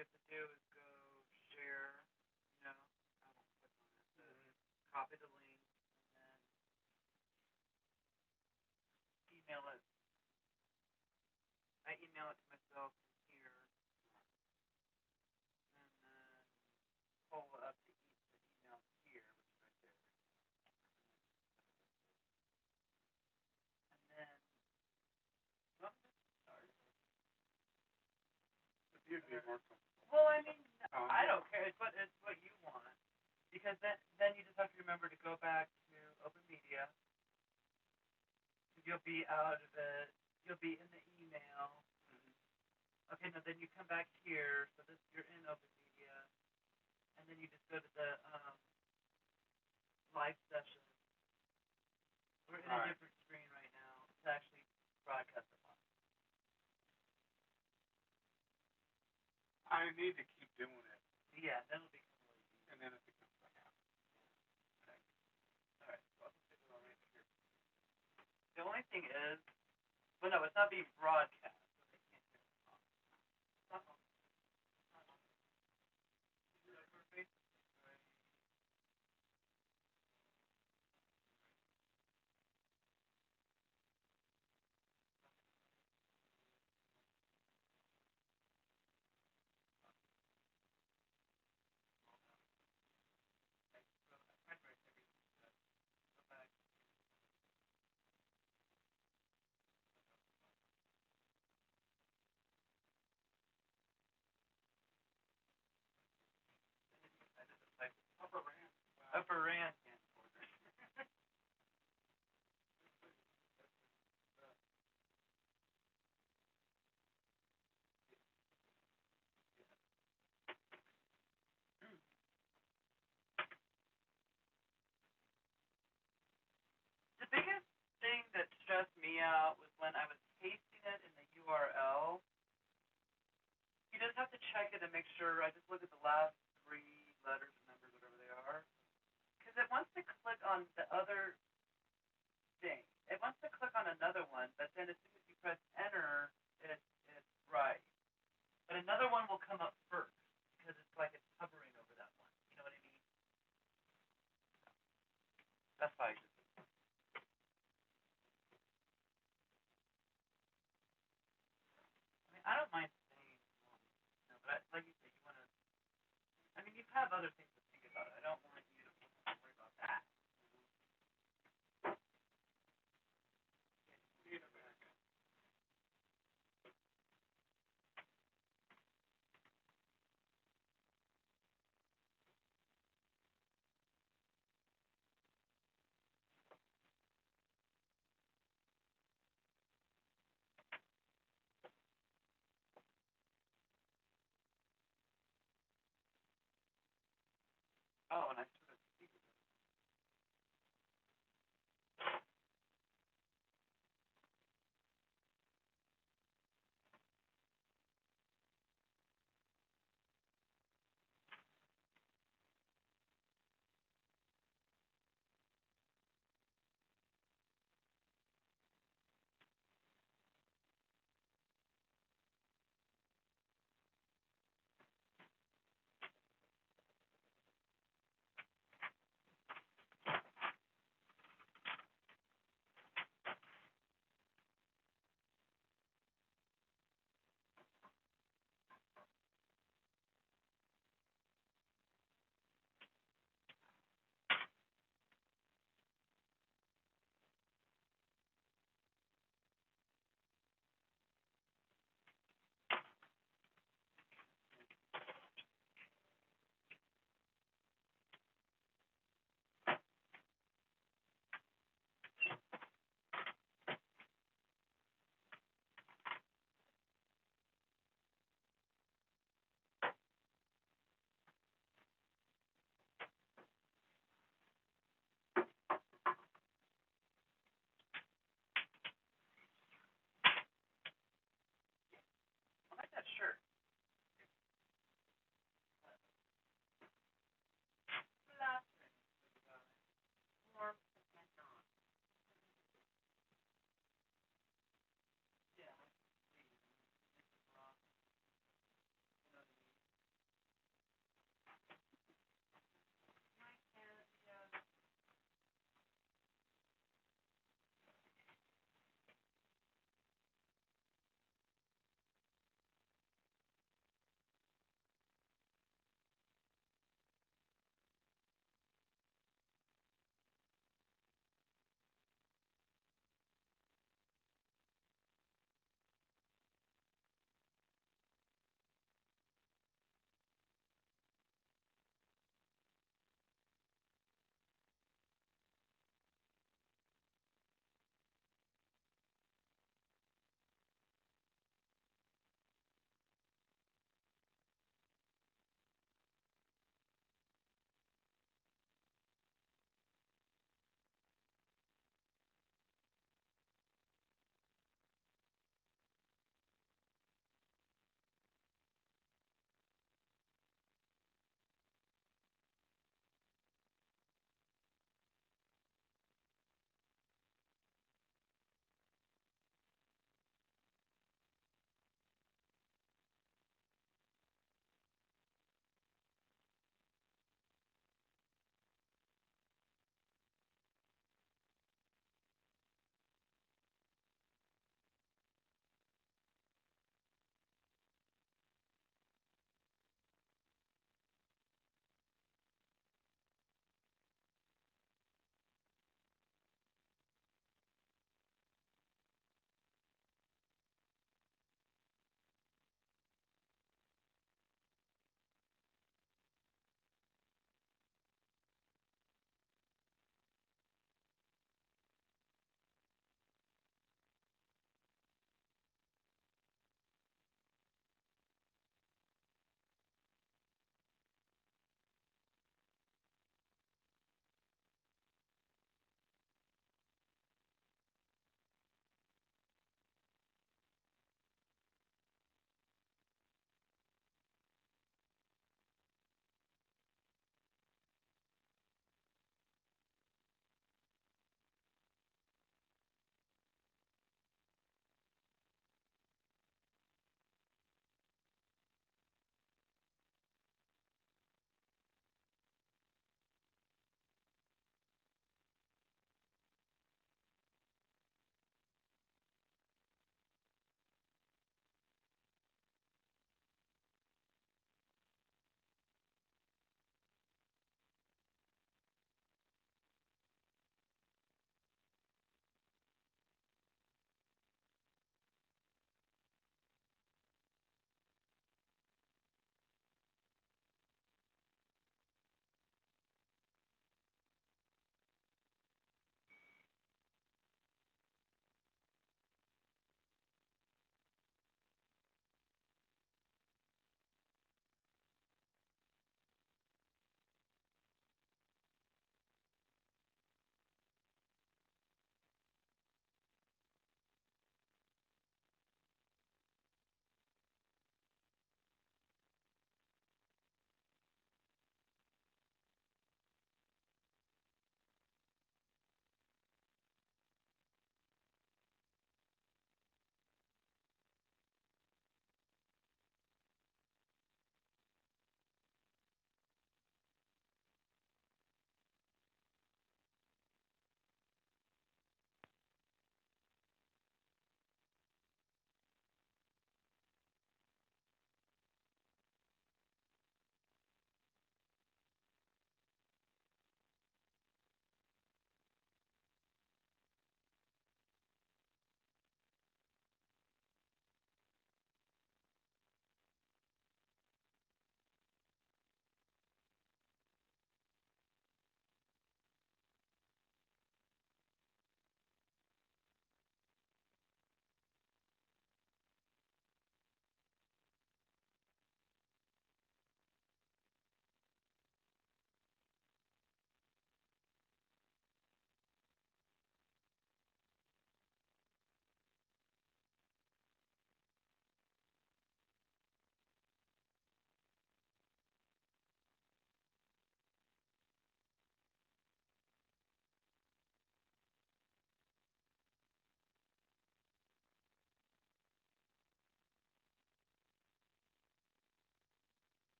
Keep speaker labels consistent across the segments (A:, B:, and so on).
A: you have to do is go share, I won't click on it, but copy the link, and then email it. I email it to myself from here, and then pull up the email here, which is right there, and then well, start.
B: If you'd be more comfortable.
A: Well, I mean, I don't care. It's what you want, because then you just have to remember to go back to open media. You'll be out of it. You'll be in the email. Okay, now then you come back here. So this you're in open media, and then you just go to the live session. We're in a different screen right now to actually broadcast it live.
B: I need to keep doing it.
A: Yeah, then it'll become lazy.
B: And then it becomes like
A: Okay. All right. So I'll just it all right here. The only thing is, well, no, it's not being broadcast, so they can't hear it. It's not on. It's not on. We're basically right. Right, right, everything. Go back. I did the type
B: Upper Rand.
A: upper rand hand order. The biggest thing that stressed me out was when I was pasting it in the URL. You just have to check it and make sure. I just look at the last three letters and numbers, whatever they are, because it wants to click on the other thing. It wants to click on another one, but then as soon as you press enter, it's right. But another one will come up first because it's like it's hovering over that one. You know what I mean? That's why I just. I mean, I don't mind staying long, but like you said, you want to. I mean, you have other things to think about. I don't want you to worry about that.
B: Need a backup.
A: Oh, and I sort of.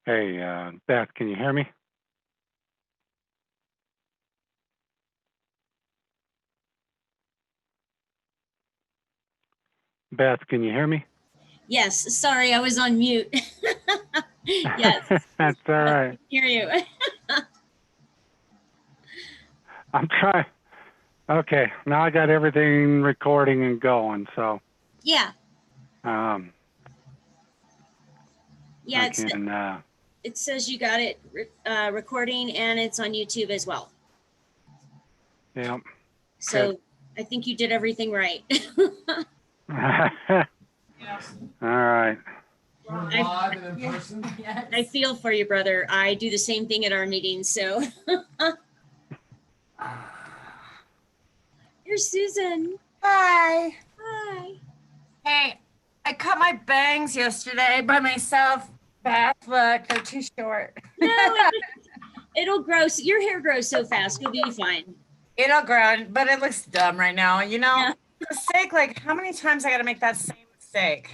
C: Hey, Beth, can you hear me? Beth, can you hear me?
D: Yes, sorry, I was on mute. Yes,
C: That's all
D: I
C: right.
D: can hear you.
C: I'm trying. Okay, now I got everything recording and going, so
D: Yeah,
C: um,
D: yeah,
C: I can.
D: it says you got it recording and it's on YouTube as well.
C: Yeah.
D: So I think you did everything right.
C: All right.
E: Live and in person.
D: I feel for you, brother. I do the same thing at our meetings, so. Here's Susan.
F: Hi.
D: Hi.
F: Hey, I cut my bangs yesterday by myself. Beth, look, they're too short.
D: No, it'll grow. Your hair grows so fast. You'll be fine.
F: It'll grow, but it looks dumb right now. You know,
D: Yeah.
F: for the sake, like, how many times I got to make that same mistake?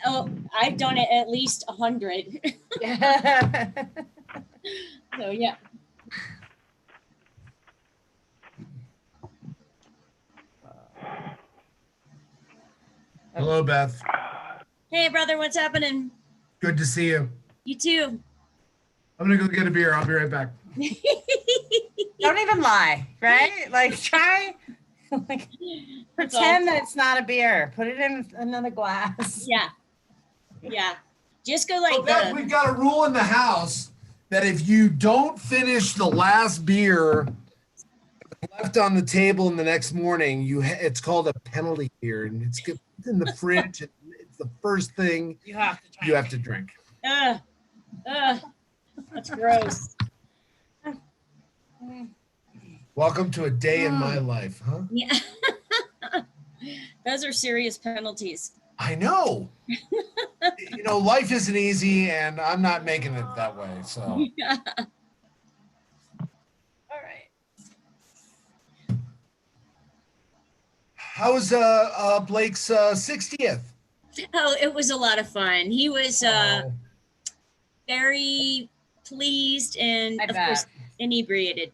D: Oh, I've done it at least 100.
F: Yeah.
D: So yeah.
E: Hello, Beth.
D: Hey, brother, what's happening?
E: Good to see you.
D: You too.
E: I'm gonna go get a beer. I'll be right back.
F: Don't even lie, right? Like, try, like, pretend that it's not a beer. Put it in another glass.
D: Yeah. Yeah. Just go like
E: Well, Beth, we've got a rule in the house that if you don't finish the last beer left on the table in the next morning, it's called a penalty beer, and it's in the fridge. And it's the first thing
F: You have to try.
E: you have to drink.
D: That's gross.
E: Welcome to a day in my life, huh?
D: Yeah. Those are serious penalties.
E: I know. You know, life isn't easy, and I'm not making it that way. So,
D: Yeah. All right.
E: how was Blake's 60th?
D: Oh, it was a lot of fun. He was very pleased and
F: I
D: of
F: bet.
D: course inebriated.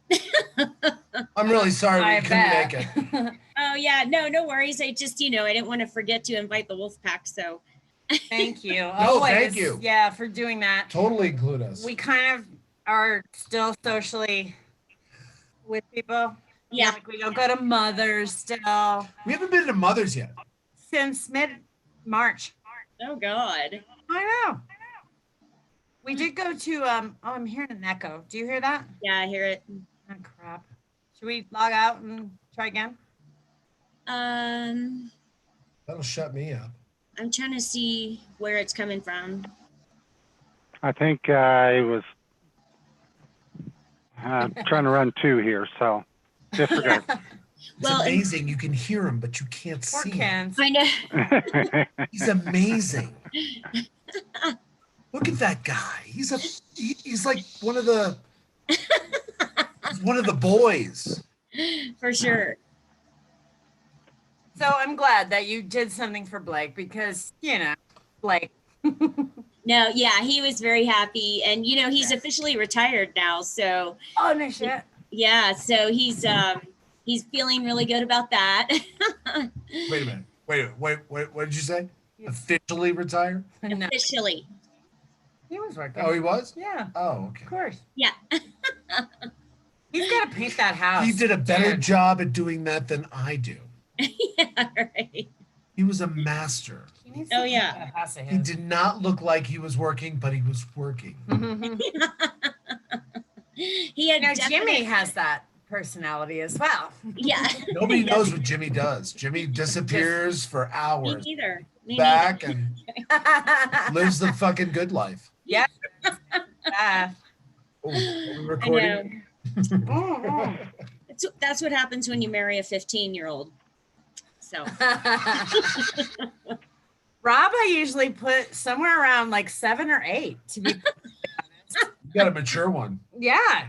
E: I'm really sorry we couldn't make it.
D: Oh yeah, no worries. I just, I didn't want to forget to invite the wolf pack. So
F: Thank you.
E: No,
F: Always.
E: thank you.
F: Yeah, for doing that.
E: Totally include us.
F: We kind of are still socially with people.
D: yeah.
F: Like we don't go to Mother's still
E: We haven't been to Mother's yet.
F: since mid-March.
D: Oh God.
F: I know. We did go to I'm hearing an echo. Do you hear that?
D: Yeah, I hear it.
F: Oh crap. Should we log out and try again?
E: That'll shut me up.
D: I'm trying to see where it's coming from.
C: I think I was trying to run 2 here, so disregard.
E: It's
D: Well,
E: amazing. You can hear him, but you can't
F: Poor
E: see him.
F: Ken.
D: I know.
E: He's amazing. Look at that guy. He's like one of the boys.
D: For sure.
F: So I'm glad that you did something for Blake because, Blake.
D: No, yeah, he was very happy, and he's officially retired now. So
F: Oh, no shit.
D: yeah, so he's feeling really good about that.
E: Wait a minute. Wait. What did you say? Officially retired?
F: No,
D: Officially.
F: he was working.
E: Oh, he was?
F: Yeah,
E: Oh, okay.
F: of course.
D: Yeah.
F: He's got to paint that house.
E: He did a better
F: Dude.
E: job at doing that than I do.
D: Yeah, right.
E: He was a master.
F: He needs
D: Oh,
F: to
D: yeah.
F: paint that house of
E: He
F: his.
E: did not look like he was working, but he was working.
D: He had
F: Jimmy has that personality as well.
D: Yeah.
E: Nobody knows what Jimmy does. Jimmy disappears for
D: Me
E: hours,
D: neither. Me
E: back, and lives the fucking good life.
F: Yeah.
E: Oh, are we
D: I
E: recording?
D: know. That's what happens when you marry a 15-year-old. So
F: Rob, I usually put somewhere around like 7 or 8 to be honest.
E: You got a mature one.
F: Yeah.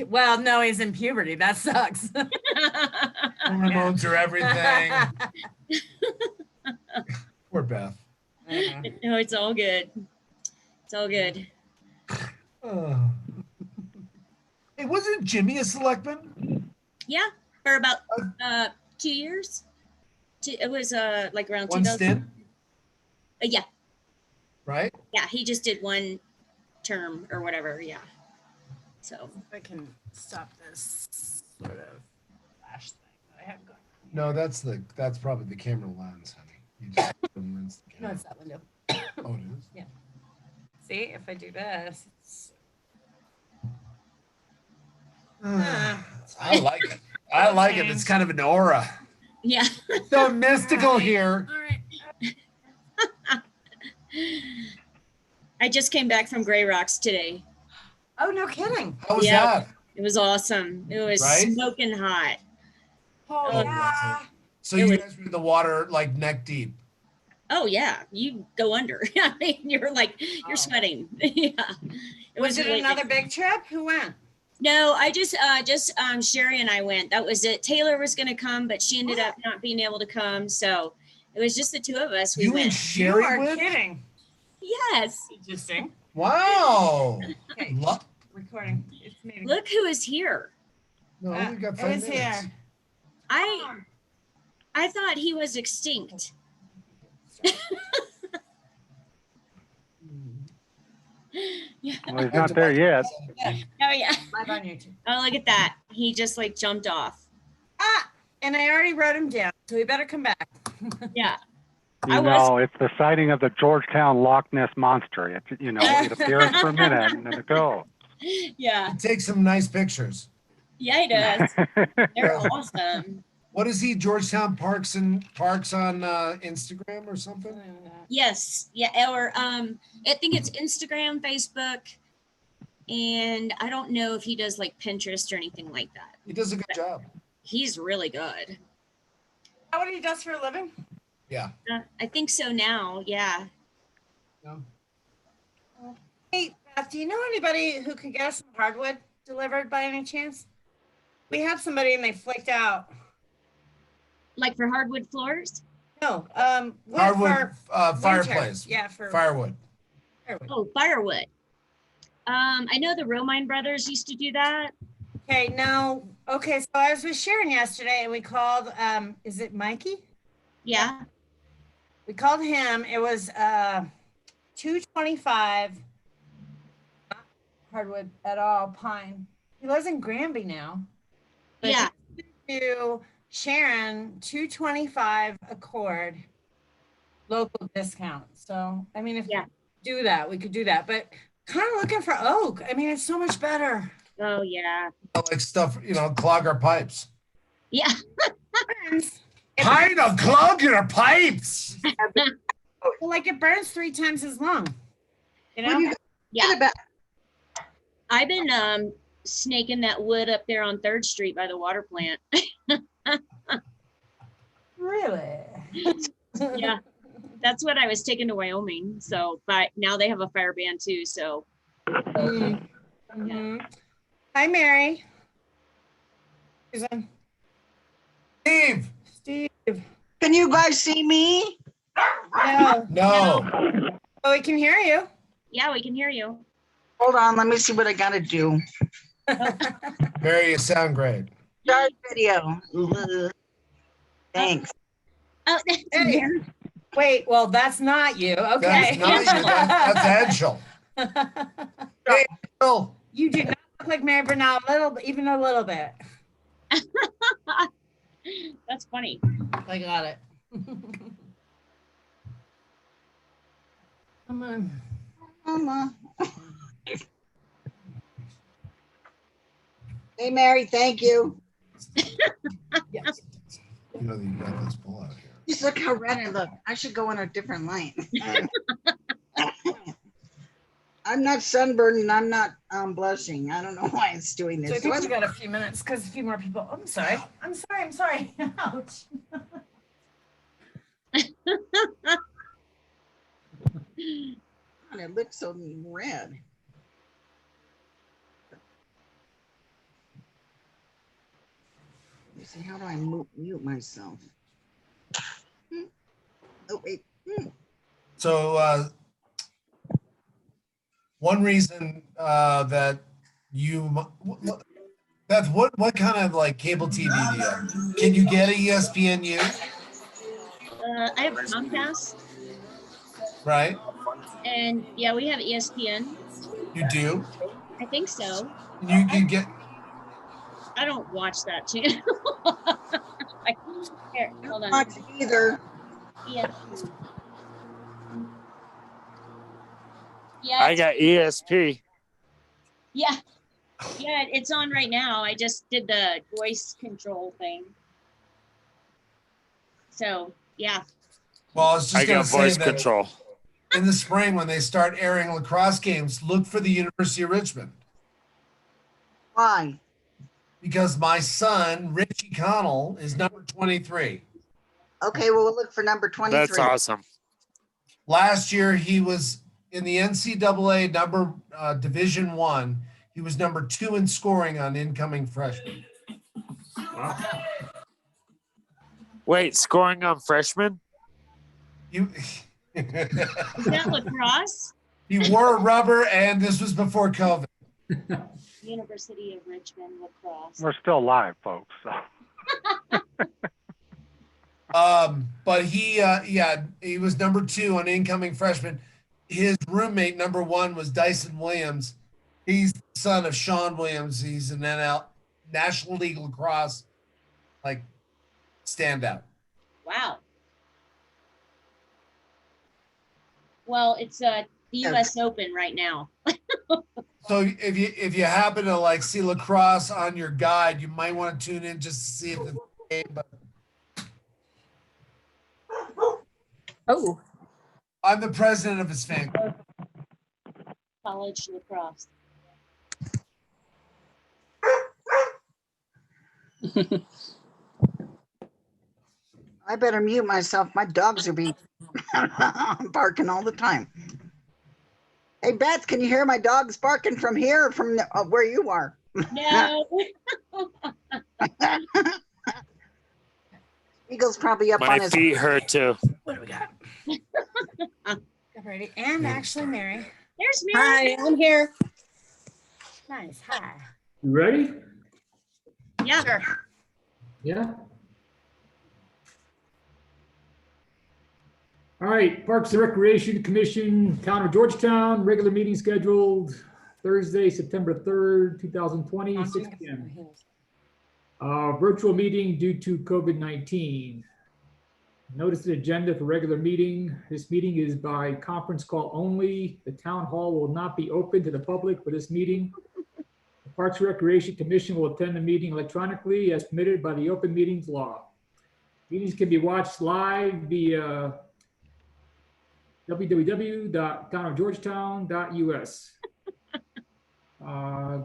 F: Well, no, he's in puberty. That sucks.
E: Hormones are everything. Poor Beth.
D: no, it's all good. It's all good.
E: Hey, wasn't Jimmy a selectman?
D: Yeah, for about 2 years. It was like around
E: One
D: 2000.
E: stint,
D: Yeah,
E: right?
D: yeah. He just did one term or whatever. Yeah. So
F: I can stop this sort of flash thing that I have going.
E: No, that's probably the camera lens, honey. You just rinse the
F: No,
E: camera.
F: it's that window.
E: Oh, it is?
F: See, if I do this, it's
E: I like it. I like it. It's kind of an aura.
D: yeah.
E: So mystical
F: Alright.
E: here.
F: all right.
D: I just came back from Gray Rocks today.
F: Oh, no kidding.
E: How was
D: Yeah.
E: that?
D: It was awesome. It was
E: Right?
D: smoking hot.
F: Oh,
D: Oh,
F: yeah.
E: So
D: It
E: you
D: was-
E: guys were in the water like neck deep.
D: Oh yeah, you go under. I mean, you're like
F: Oh.
D: you're sweating. Yeah.
F: Was it
D: really
F: another
D: nice.
F: big trip? Who went?
D: No, I just Sherry and I went. That was it. Taylor was gonna come, but she ended up not being able to come. So it was just the two of us. We
E: You and
D: went.
E: Sherry
F: You are
E: went?
F: kidding.
D: Yes.
F: Interesting.
E: Wow.
F: Okay,
E: Lo-
F: recording. It's me.
D: Look who is here.
E: No, we got
F: It
E: 5
F: was
E: minutes.
F: here.
D: I thought he was extinct. Yeah.
C: Well, he's not there yet.
D: Oh yeah.
F: Live on YouTube.
D: Oh look at that. He just like jumped off.
F: Ah, and I already wrote him down, so he better come back.
D: Yeah.
C: You
D: I was-
C: know, it's the sighting of the Georgetown Loch Ness monster. It, you know, it appears for a minute and then it goes.
D: Yeah.
E: Take some nice pictures.
D: Yeah, he does. They're awesome.
E: What is he? Georgetown Parks on Instagram or something?
D: Yes. Yeah. Or I think it's Instagram, Facebook, and I don't know if he does like Pinterest or anything like that.
E: He does a good job.
D: He's really good.
F: How what he does for a living?
E: Yeah.
D: I think so now. Yeah.
F: Hey, Beth, do you know anybody who could get us some hardwood delivered by any chance? We had somebody and they flaked out.
D: Like for hardwood floors.
F: No, wood
E: Hardwood
F: for
E: fireplace.
F: winter. Yeah, for
E: Firewood.
F: firewood.
D: Oh, firewood. I know the Romine brothers used to do that.
F: Okay, now, okay, so I was with Sharon yesterday and we called, is it Mikey?
D: Yeah.
F: We called him. It was $225. Not hardwood at all, pine. He lives in Granby now. But
D: Yeah.
F: to Sharon, $225 a cord, local discount. So I mean, if
D: Yeah.
F: we do that, we could do that. But kind of looking for oak. I mean, it's so much better.
D: Oh yeah.
E: Like stuff, clog our pipes.
D: Yeah.
F: Burns.
E: Kind of clog your pipes.
F: Well, like it burns 3 times as long. You know?
D: Yeah. I've been snaking that wood up there on 3rd Street by the water plant.
F: Really?
D: Yeah. That's what I was taking to Wyoming. So, but now they have a fire ban too. So,
F: Mhm. Hi, Mary. Susan.
E: Steve.
F: Steve.
G: Can you guys see me?
F: No.
E: No.
F: Oh, we can hear you.
D: yeah, we can hear you.
G: Hold on, let me see what I gotta do.
E: Mary, you sound great.
G: Start video. Ugh. Thanks.
D: Oh, that's
F: Hey.
D: Mary.
F: Wait, well, that's not you. Okay.
E: That's not you. That's Edgel. Hey, Edgel.
F: You do not look like Mary Bernal, even a little bit.
D: That's funny.
F: I got it. Come on.
G: Mama. Hey, Mary, thank you.
F: Yes.
E: You know that you got this pull out here.
G: Just look how red I look. I should go on a different line. I'm not sunburned and I'm not blushing. I don't know why it's doing
F: So I
G: this.
F: think we got a few minutes because a few more people. I'm sorry. I'm sorry. Ouch.
G: God, it looks so red. Let me see, how do I mute myself? Oh, wait.
E: So one reason that you, Beth, what kind of like cable TV do you have? Can you get a ESPNU?
D: I have Comcast,
E: Right?
D: and yeah, we have ESPN.
E: You do?
D: I think so.
E: You can get,
D: I don't watch that channel. Here, hold on.
G: Not either.
D: ESPN. Yeah,
H: I got ESP.
D: yeah, yeah. It's on right now. I just did the voice control thing. So yeah.
E: well, I was
H: I
E: just going
H: got
E: to say
H: voice
E: that
H: control.
E: in the spring when they start airing lacrosse games, look for the University of Richmond.
G: Why?
E: Because my son, Richie Connell, is number 23.
G: Okay, well, we'll look for number 23.
H: That's awesome.
E: Last year, he was in the NCAA Division I. He was number 2 in scoring on incoming freshmen.
H: Wait, scoring on freshmen?
E: You,
D: Is that lacrosse?
E: he wore a rubber, and this was before COVID.
D: University of Richmond lacrosse.
C: We're still live, folks. So.
E: But he was number 2 on incoming freshman. His roommate, number 1, was Dyson Williams. He's the son of Sean Williams. He's an NL National League lacrosse like standout.
D: Wow. Well, it's the U.S. Open right now.
E: So if you happen to like see lacrosse on your guide, you might want to tune in just to see if the game. But
I: Oh,
E: I'm the president of his fan club.
D: College lacrosse.
G: I better mute myself. My dogs are being barking all the time. Hey, Beth, can you hear my dogs barking from here or from where you are?
D: No.
G: Eagle's probably up on
H: My
G: his.
H: feet hurt too.
F: What do we got? Ready? And actually, Mary.
D: There's Mary.
I: hi, I'm here.
F: Nice. Hi.
J: You ready?
D: Yeah.
F: Sure.
J: Yeah. All right, Parks and Recreation Commission, Town of Georgetown, regular meeting scheduled Thursday, September 3rd, 2020, 6 p.m. Virtual meeting due to COVID-19. Notice the agenda for regular meeting. This meeting is by conference call only. The town hall will not be open to the public for this meeting. The Parks and Recreation Commission will attend the meeting electronically as permitted by the open meetings law. Meetings can be watched live via www.townofgeorgetown.us.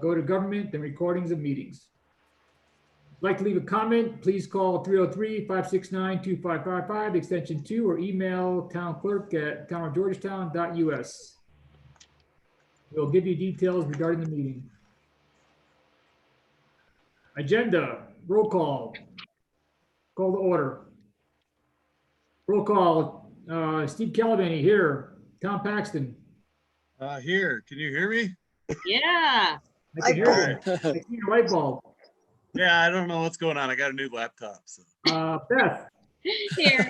J: Go to government, then recordings of meetings. If you'd like to leave a comment, please call 303-569-2555, extension 2, or email townclerk@townofgeorgetown.us. We'll give you details regarding the meeting. Agenda, roll call. Call to order. Roll call. Steve Calavani here. Tom Paxton.
B: Here, can you hear me?
D: Yeah.
J: I can hear you. I see your light bulb.
B: Yeah, I don't know what's going on. I got a new laptop. So.
J: Beth.
D: Here.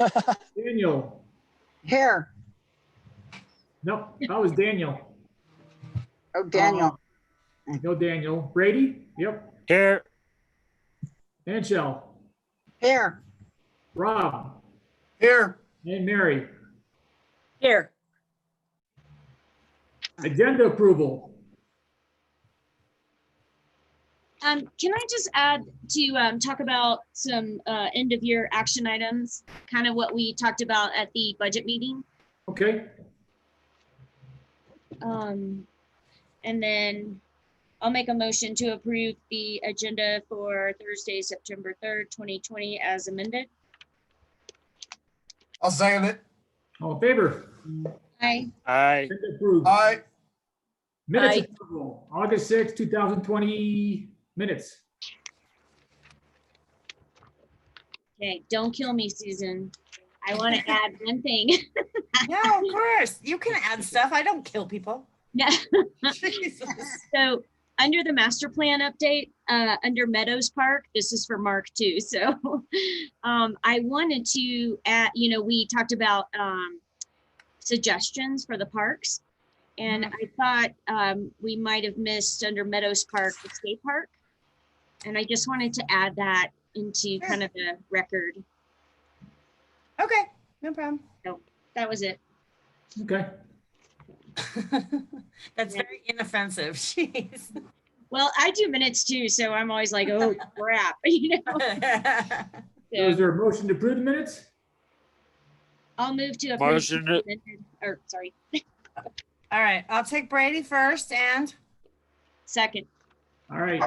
J: Daniel.
G: Here.
J: Nope, that was Daniel.
G: Oh, Daniel.
J: No Daniel. Brady? Yep.
H: Here.
J: Anshel.
G: Here.
J: Rob.
E: Here.
J: And Mary.
I: Here.
J: Agenda approval.
D: Can I just add to talk about some end of year action items, kind of what we talked about at the budget meeting?
J: Okay.
D: And then I'll make a motion to approve the agenda for Thursday, September 3rd, 2020 as amended.
E: I'll second it.
J: All in favor?
D: Aye.
H: Aye.
J: Agenda approved.
E: All right.
J: Minutes
I: Aye.
J: approval. August 6, 2020 minutes.
D: Okay, don't kill me, Susan. I want to add one thing.
F: No, of course. You can add stuff. I don't kill people.
D: No.
F: Jesus.
D: So under the master plan update, under Meadows Park, this is for Mark too. So I wanted to add, we talked about suggestions for the parks. And I thought we might have missed under Meadows Park, the skate park. And I just wanted to add that into kind of the record.
F: Okay, no problem.
D: So that was it.
J: Okay.
F: That's very inoffensive. Jeez.
D: Well, I do minutes too, so I'm always like, oh crap,
J: So is
D: So
J: there a motion to approve the minutes?
D: I'll move to approve.
H: Motion to-
D: Or sorry,
F: All right, I'll take Brady first and
D: second.
J: All right,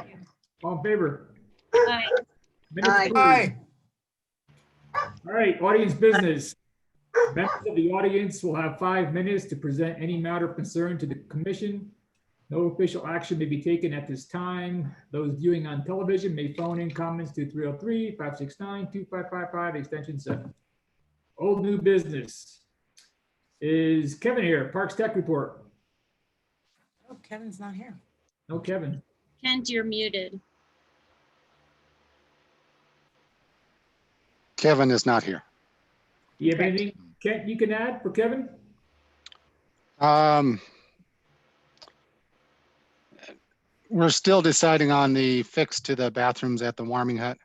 J: all in favor?
D: Aye.
J: Minutes
G: Aye.
J: approved.
E: Aye.
J: All right, audience business. Members of the audience will have 5 minutes to present any matter of concern to the commission. No official action may be taken at this time. Those viewing on television may phone in comments to 303-569-2555, extension 7. Old new business. Is Kevin here? Parks Tech report.
F: oh, Kevin's not here.
J: No Kevin.
D: Kent, you're muted.
C: Kevin is not here.
J: Do you have
D: Correct.
J: anything, Kent, you can add for Kevin?
C: We're still deciding on the fix to the bathrooms at the warming hut.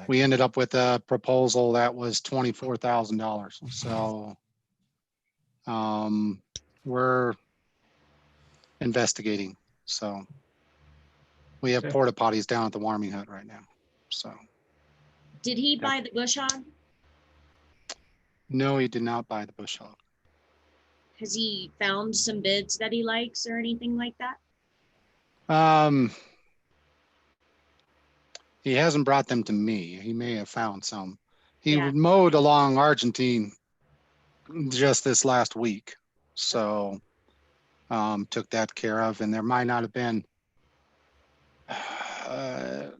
C: We ended up with a proposal that was $24,000. So we're investigating. So we have
J: Okay.
C: porta potties down at the warming hut right now. So
D: Did he buy the bush hog?
C: no, he did not buy the bush hog.
D: Has he found some bids that he likes or anything like that?
C: He hasn't brought them to me. He may have found some. He
D: Yeah.
C: mowed along Argentine just this last week. So took that care of, and there might not have been, I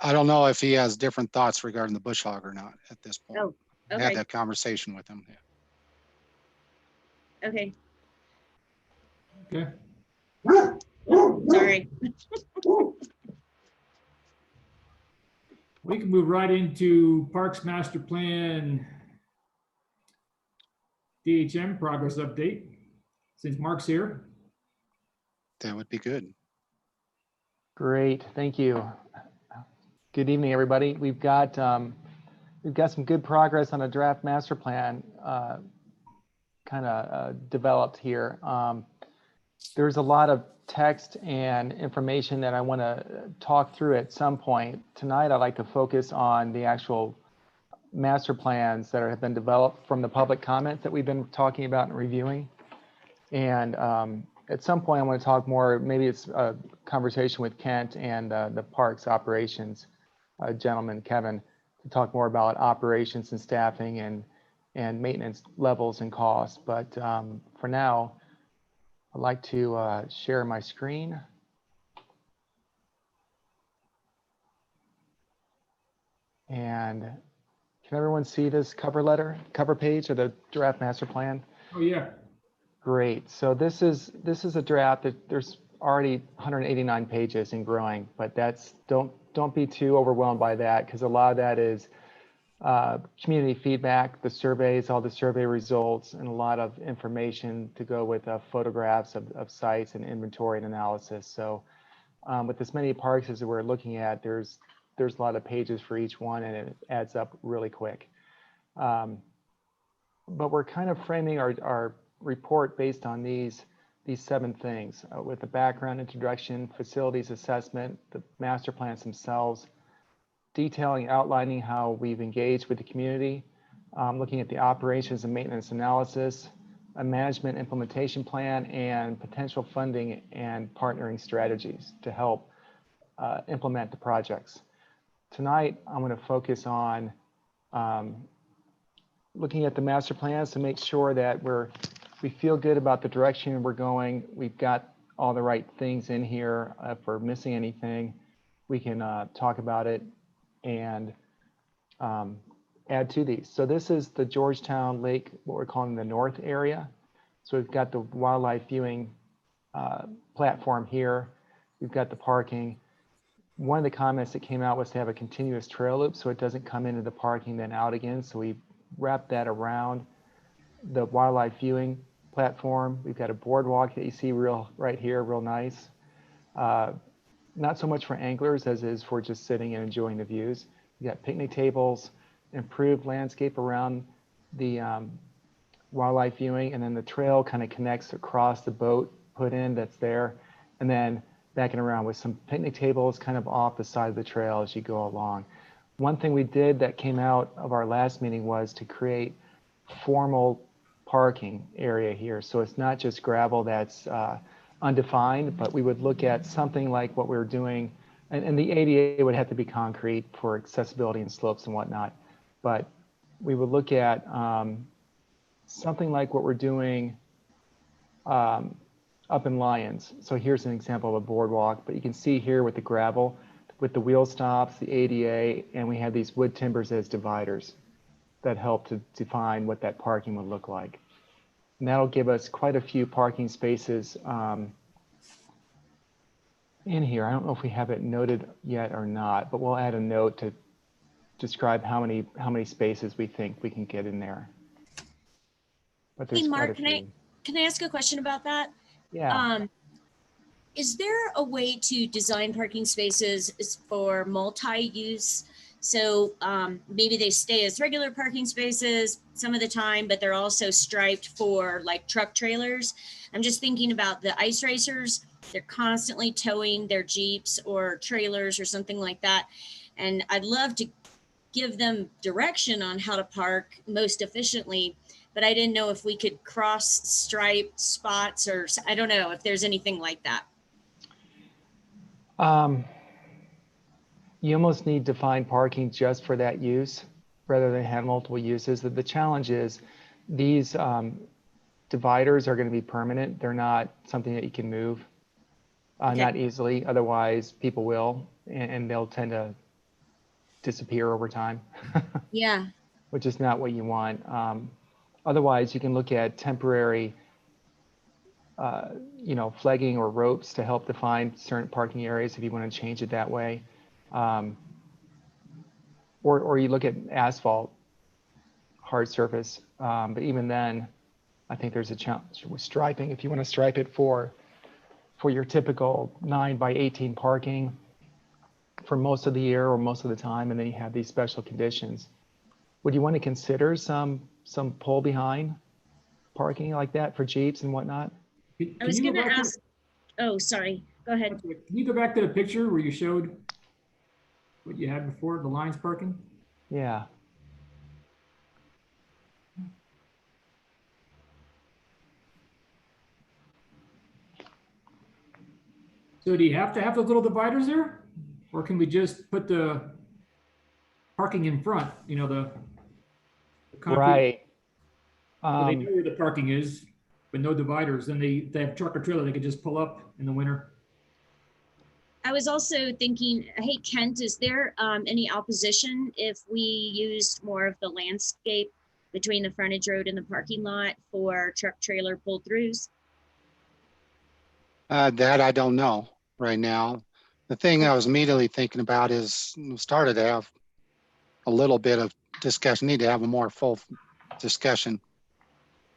C: don't know if he has different thoughts regarding the bush hog or not at this point.
D: Oh,
C: I
D: okay.
C: had that conversation with him.
D: Okay,
J: Okay.
D: sorry.
J: We can move right into Parks Master Plan DHM progress update, since Mark's here.
C: That would be good.
K: Great, thank you. Good evening, everybody. We've got some good progress on a draft master plan developed here. There's a lot of text and information that I want to talk through at some point. Tonight, I'd like to focus on the actual master plans that have been developed from the public comments that we've been talking about and reviewing. And at some point, I want to talk more, maybe it's a conversation with Kent and the parks operations gentleman, Kevin, to talk more about operations and staffing and maintenance levels and costs. But for now, I'd like to share my screen. And can everyone see this cover page of the draft master plan?
J: Oh, yeah.
K: Great. So this is a draft that there's already 189 pages and growing, but don't be too overwhelmed by that, because a lot of that is community feedback, the surveys, all the survey results, and a lot of information to go with photographs of sites and inventory and analysis. So with as many parks as we're looking at, there's a lot of pages for each one, and it adds up really quick. But we're kind of framing our report based on these 7 things with the background, introduction, facilities assessment, the master plans themselves, detailing, outlining how we've engaged with the community, looking at the operations and maintenance analysis, a management implementation plan, and potential funding and partnering strategies to help implement the projects. Tonight, I'm going to focus on looking at the master plans to make sure that we feel good about the direction we're going. We've got all the right things in here. If we're missing anything, we can talk about it and add to these. So this is the Georgetown Lake, what we're calling the north area. So we've got the wildlife viewing platform here. We've got the parking. One of the comments that came out was to have a continuous trail loop so it doesn't come into the parking then out again. So we wrapped that around the wildlife viewing platform. We've got a boardwalk that you see right here, real nice. Not so much for anglers as is for just sitting and enjoying the views. We got picnic tables, improved landscape around the wildlife viewing, and then the trail kind of connects across the boat put in that's there, and then backing around with some picnic tables kind of off the side of the trail as you go along. One thing we did that came out of our last meeting was to create formal parking area here. So it's not just gravel that's undefined, but we would look at something like what we were doing, and the ADA would have to be concrete for accessibility and slopes and whatnot. But we would look at something like what we're doing up in Lyons. So here's an example of a boardwalk, but you can see here with the gravel, with the wheel stops, the ADA, and we have these wood timbers as dividers that help to define what that parking would look like. And that'll give us quite a few parking spaces in here. I don't know if we have it noted yet or not, but we'll add a note to describe how many spaces we think we can get in there. But there's
D: Hey,
K: quite a
D: Mark,
K: few.
D: can I ask a question about that?
K: Yeah.
D: Is there a way to design parking spaces for multi-use? So maybe they stay as regular parking spaces some of the time, but they're also striped for like truck trailers. I'm just thinking about the ice racers. They're constantly towing their Jeeps or trailers or something like that. And I'd love to give them direction on how to park most efficiently, but I didn't know if we could cross stripe spots, or I don't know if there's anything like that.
K: You almost need defined parking just for that use rather than have multiple uses. The challenge is these dividers are going to be permanent. They're not something that you can move, not easily. Otherwise, people will, and they'll tend to disappear over time.
D: Yeah.
K: Which is not what you want. Otherwise, you can look at temporary, flagging or ropes to help define certain parking areas if you want to change it that way. Or you look at asphalt, hard surface. But even then, I think there's a challenge with striping. If you want to stripe it for your typical 9x18 parking for most of the year or most of the time, and then you have these special conditions. Would you want to consider some pull behind parking like that for Jeeps and whatnot?
D: I was going to ask. Oh, sorry. Go ahead.
J: Can you go back to the picture where you showed what you had before, the lines parking?
K: Yeah.
J: So do you have to have those little dividers there? Or can we just put the parking in front, the concrete?
K: Right.
J: So they know where the parking is, but no dividers. Then they have truck or trailer, they could just pull up in the winter.
D: I was also thinking, hey, Kent, is there any opposition if we used more of the landscape between the frontage road and the parking lot for truck trailer pull-throughs?
C: That I don't know right now. The thing I was immediately thinking about is we started to have a little bit of discussion, need to have a more full discussion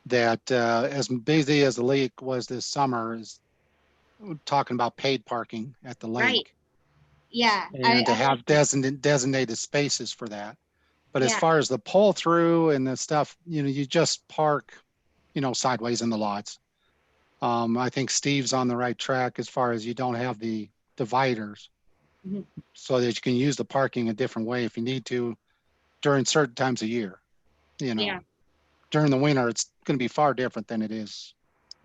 C: that as busy as the lake was this summer is talking about paid parking at the lake.
D: Right. Yeah.
C: And to have designated spaces for that. But as far as the pull through and the stuff, you just park, sideways in the lots. I think Steve's on the right track as far as you don't have the dividers so that you can use the parking a different way if you need to during certain times of year. During the winter, it's going to be far different than it is.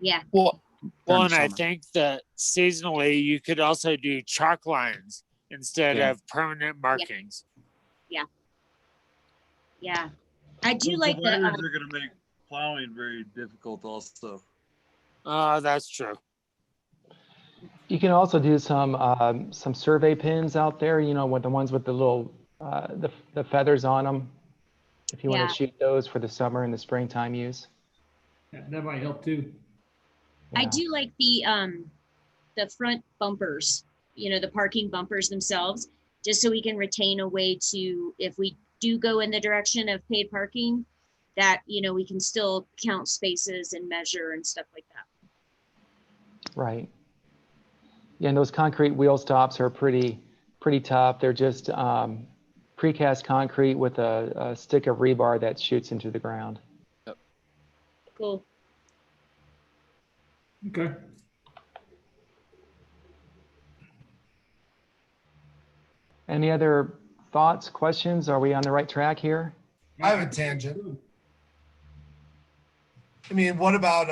D: Yeah.
H: Well, and I think that seasonally you could also do chalk lines instead of permanent markings.
D: Yeah. Yeah. I do like the.
B: They're going to make plowing very difficult also.
H: That's true.
K: You can also do some survey pins out there, with the ones with the little the feathers on them. If you want to shoot those for the summer and the springtime use.
J: Yeah, that might help too.
D: I
K: Yeah.
D: do like the front bumpers, the parking bumpers themselves, just so we can retain a way to, if we do go in the direction of paid parking, that, we can still count spaces and measure and stuff like that.
K: Right. Yeah, and those concrete wheel stops are pretty tough. They're just precast concrete with a stick of rebar that shoots into the ground.
D: Cool.
J: Okay.
K: Any other thoughts, questions? Are we on the right track here?
E: I have a tangent. I mean, what about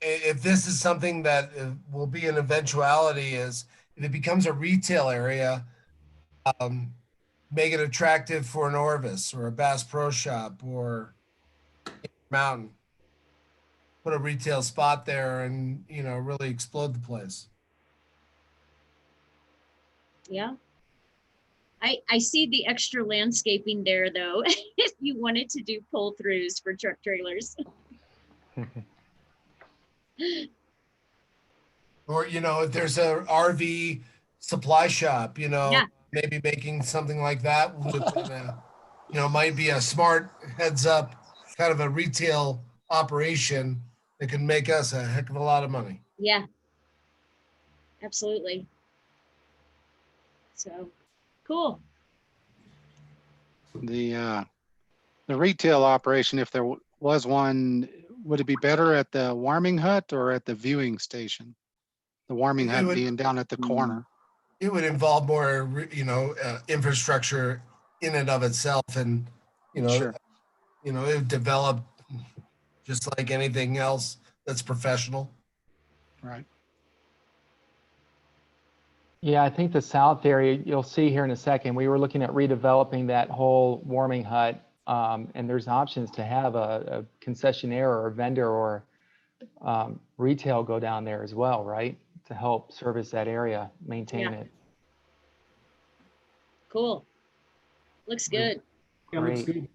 E: if this is something that will be an eventuality, is if it becomes a retail area, make it attractive for an Orvis or a Bass Pro Shop or Mountain. Put a retail spot there and, really explode the place.
D: Yeah. I see the extra landscaping there though, if you wanted to do pull-throughs for truck trailers.
E: Or, if there's a RV supply shop,
D: Yeah.
E: maybe making something like that within might be a smart heads up kind of a retail operation that can make us a heck of a lot of money.
D: Yeah. Absolutely. So, cool.
C: The retail operation, if there was one, would it be better at the warming hut or at the viewing station? The warming
E: It
C: hut
E: would-
C: being down at the corner.
E: It would involve more, infrastructure in and of itself, and
C: Sure.
E: it would develop just like anything else that's professional.
C: Right.
K: Yeah, I think the south area, you'll see here in a second, we were looking at redeveloping that whole warming hut. And there's options to have a concessionaire or a vendor or retail go down there as well, right? To help service that area, maintain it.
D: Cool. Looks good.
J: Yeah, looks
K: Great.
J: good.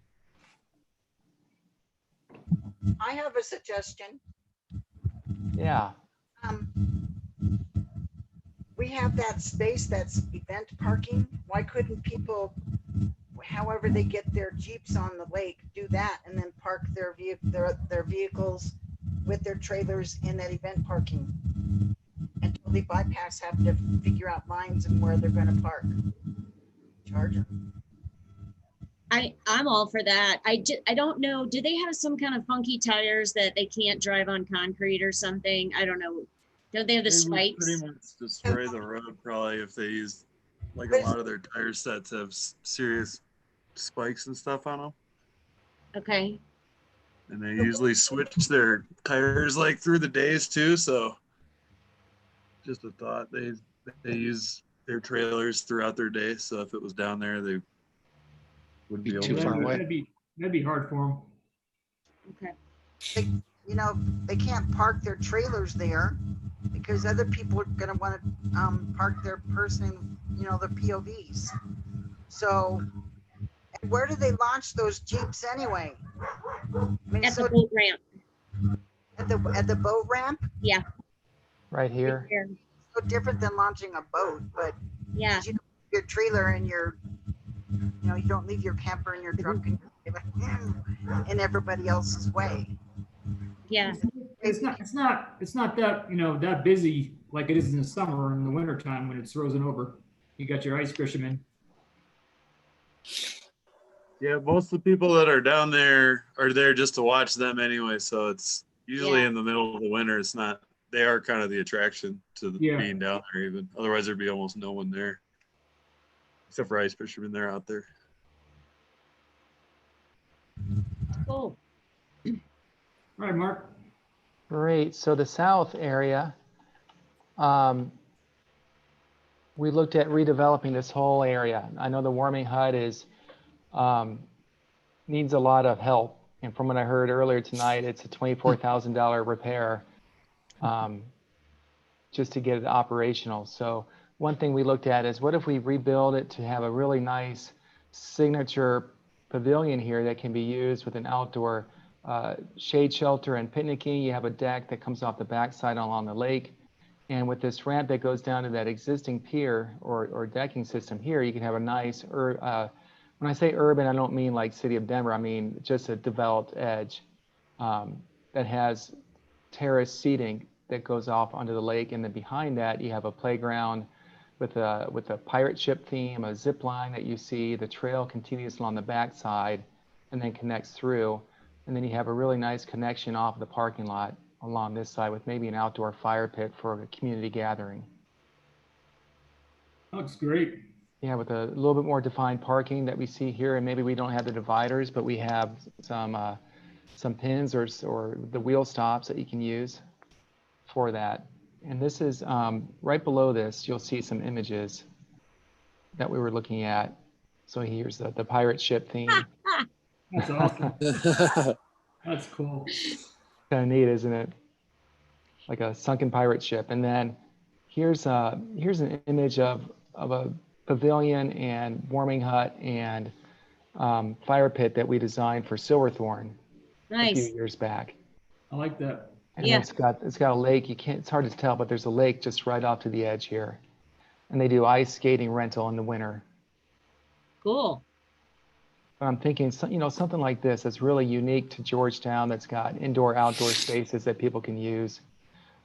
G: I have a suggestion.
K: Yeah,
G: We have that space that's event parking. Why couldn't people, however they get their Jeeps on the lake, do that and then park their vehicles with their trailers in that event parking until they bypass having to figure out lines and where they're going to park? Charge them.
D: I'm all for that. I don't know. Do they have some kind of funky tires that they can't drive on concrete or something? I don't know. Don't they have the
L: They would
D: spikes?
L: pretty much destroy the road probably if they use, like, a lot of their tire sets have serious spikes and stuff on them.
D: Okay.
L: And they usually switch their tires like through the days too. So just a thought, they use their trailers throughout their day. So if it was down there, they wouldn't be able
C: too
L: to.
C: far
L: do it.
C: away.
J: That'd be hard for them.
D: Okay.
G: They can't park their trailers there because other people are going to want to park their person, their POVs. So, and where do they launch those Jeeps anyway? I mean,
D: At the boat ramp.
G: at the boat ramp,
D: Yeah.
K: right here.
D: Here.
G: so different than launching a boat, but
D: Yeah.
G: you don't leave your trailer and you don't leave your camper and your truck and in everybody else's way.
D: Yeah.
J: It's not that, that busy like it is in the summer or in the winter time when it's frozen over. You got your ice fishermen.
L: Yeah, most of the people that are down there are there just to watch them anyway. So it's usually
D: Yeah.
L: in the middle of the winter. It's not, they are kind of the attraction to
J: Yeah.
L: being down there even. Otherwise there'd be almost no one there. Except for ice fishermen, they're out there.
D: Cool.
J: All right, Mark.
K: Great. So the south area, we looked at redeveloping this whole area. I know the warming hut needs a lot of help. And from what I heard earlier tonight, it's a $24,000 repair just to get it operational. So one thing we looked at is what if we rebuild it to have a really nice signature pavilion here that can be used with an outdoor shade shelter and picnicking. You have a deck that comes off the backside along the lake. And with this ramp that goes down to that existing pier or decking system here, you can have a nice, when I say urban, I don't mean like city of Denver. I mean just a developed edge that has terrace seating that goes off onto the lake. And then behind that, you have a playground with a pirate ship theme, a zip line that you see. The trail continues along the backside and then connects through. And then you have a really nice connection off the parking lot along this side with maybe an outdoor fire pit for a community gathering.
J: Looks great.
K: Yeah, with a little bit more defined parking that we see here, and maybe we don't have the dividers, but we have some pins or the wheel stops that you can use for that. And this is right below this, you'll see some images that we were looking at. So here's the pirate ship theme.
J: That's awesome. That's cool.
K: Kind of neat, isn't it? Like a sunken pirate ship. And then here's an image of a pavilion and warming hut and fire pit that we designed for Silverthorne a few years back.
J: I like that.
K: And it's got a lake. It's hard to tell, but there's a lake just right off to the edge here. And they do ice skating rental in the winter.
D: Cool.
K: But I'm thinking, something like this that's really unique to Georgetown, that's got indoor, outdoor spaces that people can use.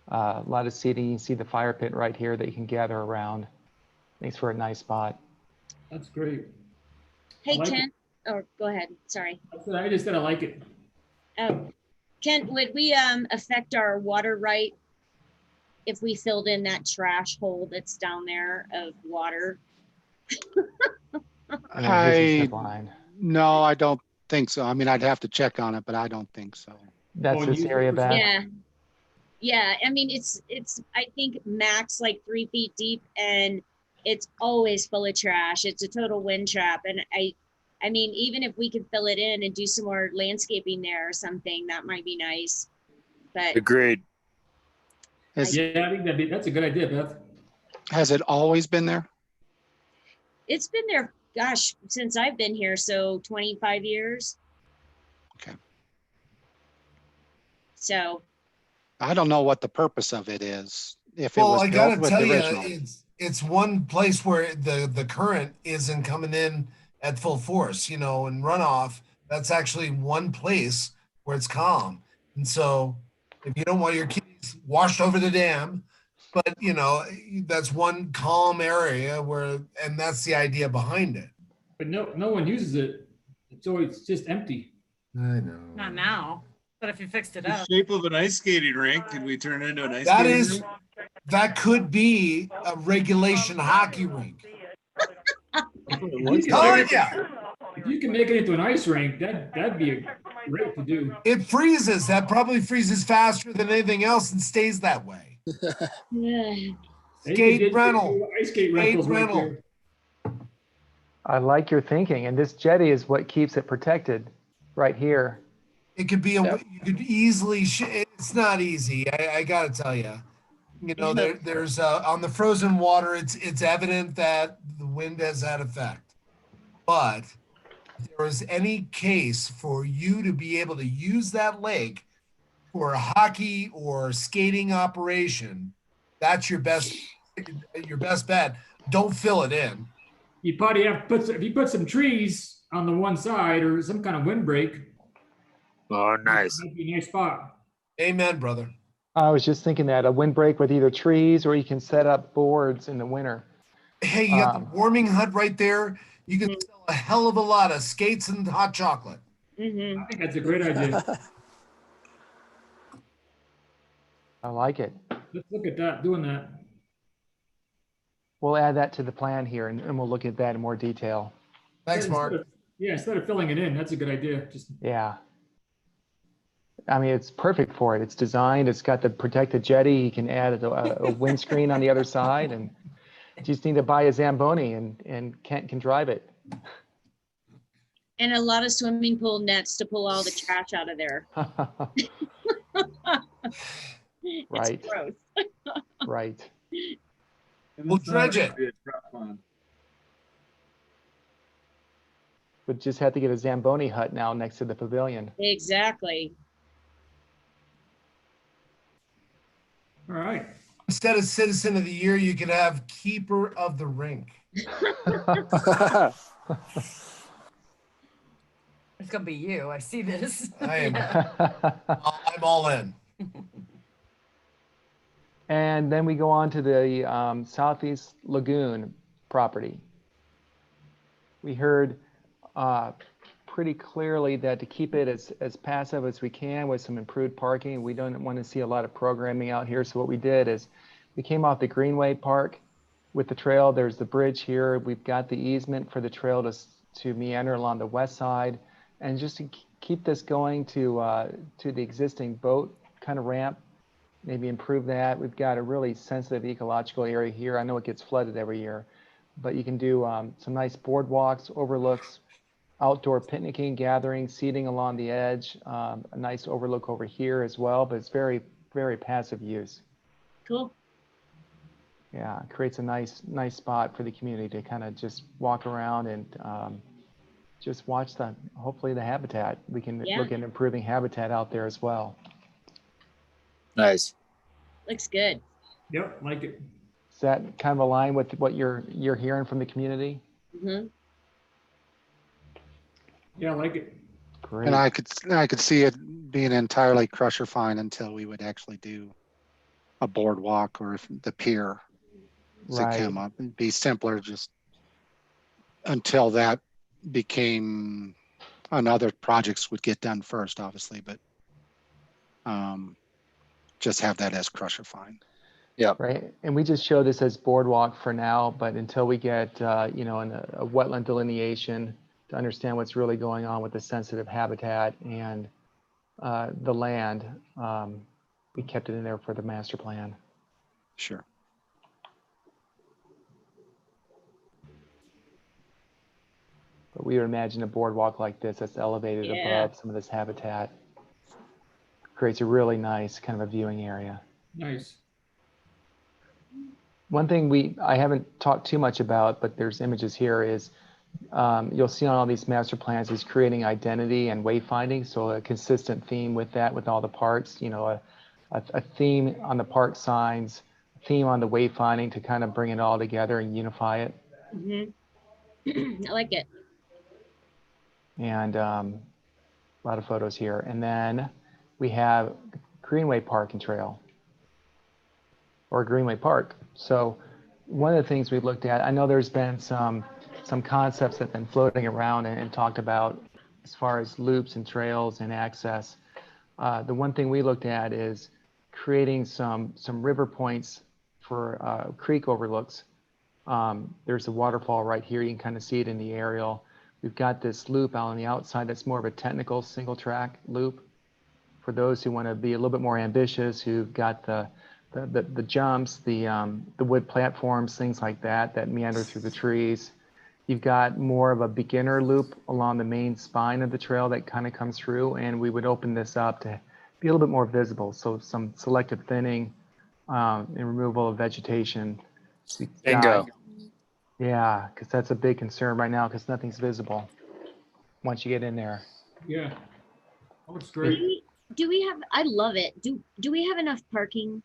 K: A lot of seating. You can see the fire pit right here that you can gather around. Makes for a nice spot.
J: That's great.
D: Hey,
J: like
D: Kent, or go ahead. Sorry.
J: I just said I like it.
D: Oh, Kent, would we affect our water right if we filled in that trash hole that's down there of water?
C: No, I don't think so. I mean, I'd have to check on it, but I don't think so.
K: That's this area back?
D: Yeah. Yeah, I mean, it's I think max like 3 feet deep, and it's always full of trash. It's a total wind trap. And I mean, even if we could fill it in and do some more landscaping there or something, that might be nice. But
H: agreed.
J: Yeah, I think that's a good idea, Beth.
C: Has it always been there?
D: It's been there, gosh, since I've been here, so 25 years.
C: Okay.
D: So
C: I don't know what the purpose of it is. If it
E: Well,
C: was
E: I
C: built
E: gotta
C: with
E: tell
C: the
E: you,
C: original.
E: it's one place where the current isn't coming in at full force, and runoff. That's actually one place where it's calm. And so if you don't want your kids washed over the dam, but that's one calm area and that's the idea behind it.
J: But no one uses it. It's always just empty.
E: I know.
F: Not now, but if you fixed it
L: The
F: up.
L: shape of an ice skating rink, could we turn it into an ice
E: That
L: skating
E: is,
L: rink?
E: that could be a regulation hockey rink.
J: Telling ya. If you can make it into an ice rink, that'd be great to do.
E: It freezes. That probably freezes faster than anything else and stays that way. Skate rental.
J: Ice skate
E: Skate
J: rentals right
E: rental.
J: there.
K: I like your thinking. And this jetty is what keeps it protected right here.
E: It could be you could easily. It's not easy. I gotta tell you. There's on the frozen water. It's evident that the wind has that effect. But if there is any case for you to be able to use that lake for a hockey or skating operation, that's your best bet. Don't fill it in.
J: You probably have if you put some trees on the one side or some kind of windbreak.
H: Oh, nice.
J: That'd be a nice spot.
E: Amen, brother.
K: I was just thinking that a windbreak with either trees or you can set up boards in the winter.
E: Hey, you got the warming hut right there. You can sell a hell of a lot of skates and hot chocolate.
D: Mm-hmm.
J: I think that's a great idea.
K: I like it.
J: Let's look at that, doing that.
K: We'll add that to the plan here and we'll look at that in more detail.
E: Thanks, Mark.
J: Instead of filling it in, that's a good idea.
K: Yeah. I mean, it's perfect for it. It's designed, it's got the protected jetty. You can add a windscreen on the other side, and you just need to buy a Zamboni and Kent can drive it.
D: And a lot of swimming pool nets to pull all the trash out of there.
K: Right.
D: It's gross.
K: Right.
E: We'll dredge it.
K: would just have to get a Zamboni hut now next to the pavilion.
D: Exactly.
J: All right.
E: Instead of Citizen of the Year, you could have Keeper of the Rink.
F: It's gonna be you. I see this.
E: I am.
F: Yeah.
E: I'm all in.
K: And then we go on to the Southeast Lagoon property. We heard pretty clearly that to keep it as passive as we can with some improved parking, we don't want to see a lot of programming out here. So what we did is we came off the Greenway Park with the trail. There's the bridge here. We've got the easement for the trail to meander along the west side. And just to keep this going to the existing boat kind of ramp, maybe improve that. We've got a really sensitive ecological area here. I know it gets flooded every year, but you can do some nice boardwalks, overlooks, outdoor picnicking, gathering, seating along the edge, a nice overlook over here as well, but it's very, very passive use.
D: Cool.
K: Yeah, it creates a nice spot for the community to kind of just walk around and just watch hopefully the habitat. We can look at improving habitat out there as well.
H: Nice.
D: Looks good.
J: Yep, like it.
K: Does that kind of align with what you're hearing from the community?
D: Mm-hmm.
J: Yeah, I like it.
K: Great.
C: And I could see it being entirely crusher fine until we would actually do a boardwalk or if the pier to come up. It'd be simpler just until that became another projects would get done first, obviously, but just have that as crusher fine.
K: Yeah. Right. And we just show this as boardwalk for now, but until we get, a wetland delineation to understand what's really going on with the sensitive habitat and the land, we kept it in there for the master plan.
C: Sure.
K: But we would imagine a boardwalk like this that's elevated above some of this habitat creates a really nice kind of a viewing area.
J: Nice.
K: One thing I haven't talked too much about, but there's images here, is you'll see on all these master plans is creating identity and wayfinding. So a consistent theme with that, with all the parks, a theme on the park signs, a theme on the wayfinding to kind of bring it all together and unify it.
D: Mm-hmm. I like it.
K: And a lot of photos here. And then we have Greenway Park and Trail, or Greenway Park. So one of the things we looked at, I know there's been some concepts that have been floating around and talked about as far as loops and trails and access. The one thing we looked at is creating some river points for creek overlooks. There's a waterfall right here. You can kind of see it in the aerial. We've got this loop out on the outside that's more of a technical single track loop for those who want to be a little bit more ambitious, who've got the jumps, the wood platforms, things like that meander through the trees. You've got more of a beginner loop along the main spine of the trail that kind of comes through, and we would open this up to be a little bit more visible. So some selective thinning and removal of vegetation.
H: Bingo.
K: Yeah, because that's a big concern right now because nothing's visible once you get in there.
J: Yeah, that looks great.
D: Do we have, I love it. Do we have enough parking?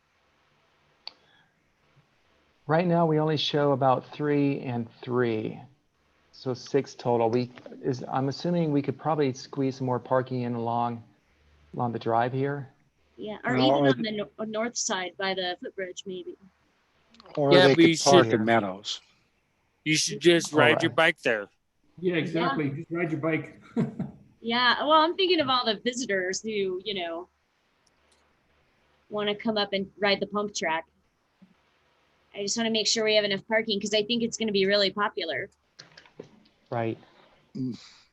K: Right now, we only show about 3 and 3. So 6 total. I'm assuming we could probably squeeze some more parking in along the drive here.
D: Yeah, or even on the north side by the footbridge, maybe.
C: Or
H: Yeah,
C: they could park in Meadows.
H: You should just ride your bike there.
J: Yeah, exactly. Just ride your bike.
D: Yeah, well, I'm thinking of all the visitors who, want to come up and ride the pump track. I just want to make sure we have enough parking because I think it's going to be really popular.
K: Right.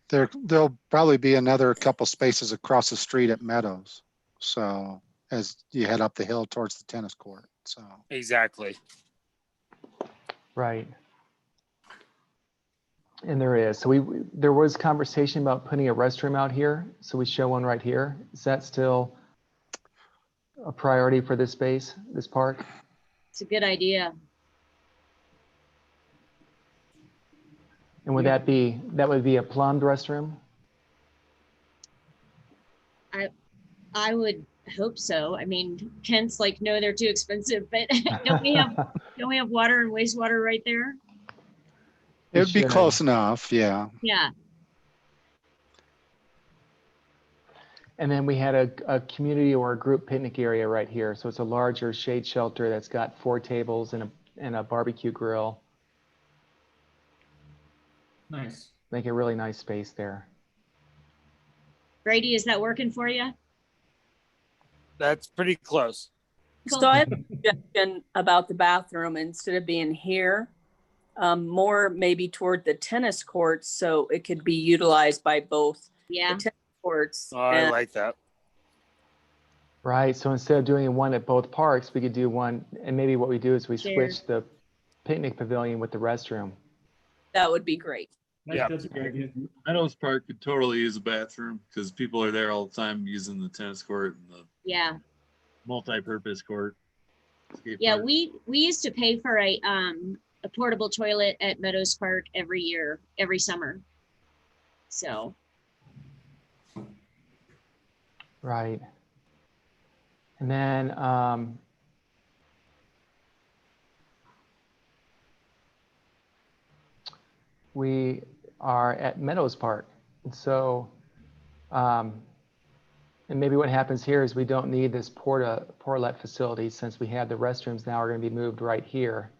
C: There'll probably be another couple spaces across the street at Meadows. So as you head up the hill towards the tennis court. So
H: exactly.
K: Right. And there is. So there was conversation about putting a restroom out here. So we show one right here. Is that still a priority for this space, this park?
D: It's a good idea.
K: And would that would be a plumbed restroom?
D: I would hope so. I mean, Kent's like, no, they're too expensive, but don't we have water and wastewater right there?
C: It would be
K: should.
C: close enough, yeah.
D: Yeah.
K: And then we had a community or a group picnic area right here. So it's a larger shade shelter that's got 4 tables and a barbecue grill.
J: Nice.
K: Make a really nice space there.
D: Brady, is that working for you?
H: That's pretty close.
I: So I have a suggestion about the bathroom instead of being here, more maybe toward the tennis courts so it could be utilized by both
D: Yeah.
I: the tennis courts.
H: Oh, I
I: and
H: like that.
K: Right. So instead of doing one at both parks, we could do one. And maybe what we do is we
D: Share.
K: switch the picnic pavilion with the restroom.
I: that would be great.
H: Yeah.
J: That's a good idea.
L: Meadows Park could totally use a bathroom because people are there all the time using the tennis court and the
D: Yeah.
L: multi-purpose court. skate
D: Yeah.
L: park.
D: We used to pay for a portable toilet at Meadows Park every year, every summer. So
K: Right. And then we are at Meadows Park. And so, and maybe what happens here is we don't need this portlet facility since we have the restrooms now are going to be moved right here.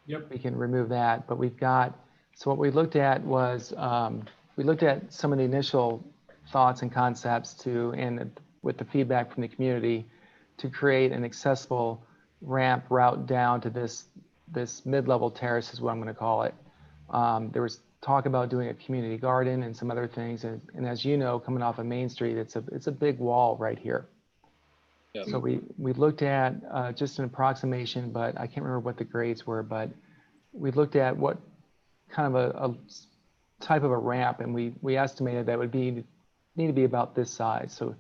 J: Yep.
K: We can remove that, but we've got, so what we looked at was, we looked at some of the initial thoughts and concepts to, and with the feedback from the community, to create an accessible ramp route down to this mid-level terrace is what I'm going to call it. There was talk about doing a community garden and some other things, and as you know, coming off of Main Street, it's a big wall right here.
H: Yeah.
K: So we looked at just an approximation, but I can't remember what the grades were, but we looked at what kind of a type of a ramp, and we estimated that would need to be about this size. So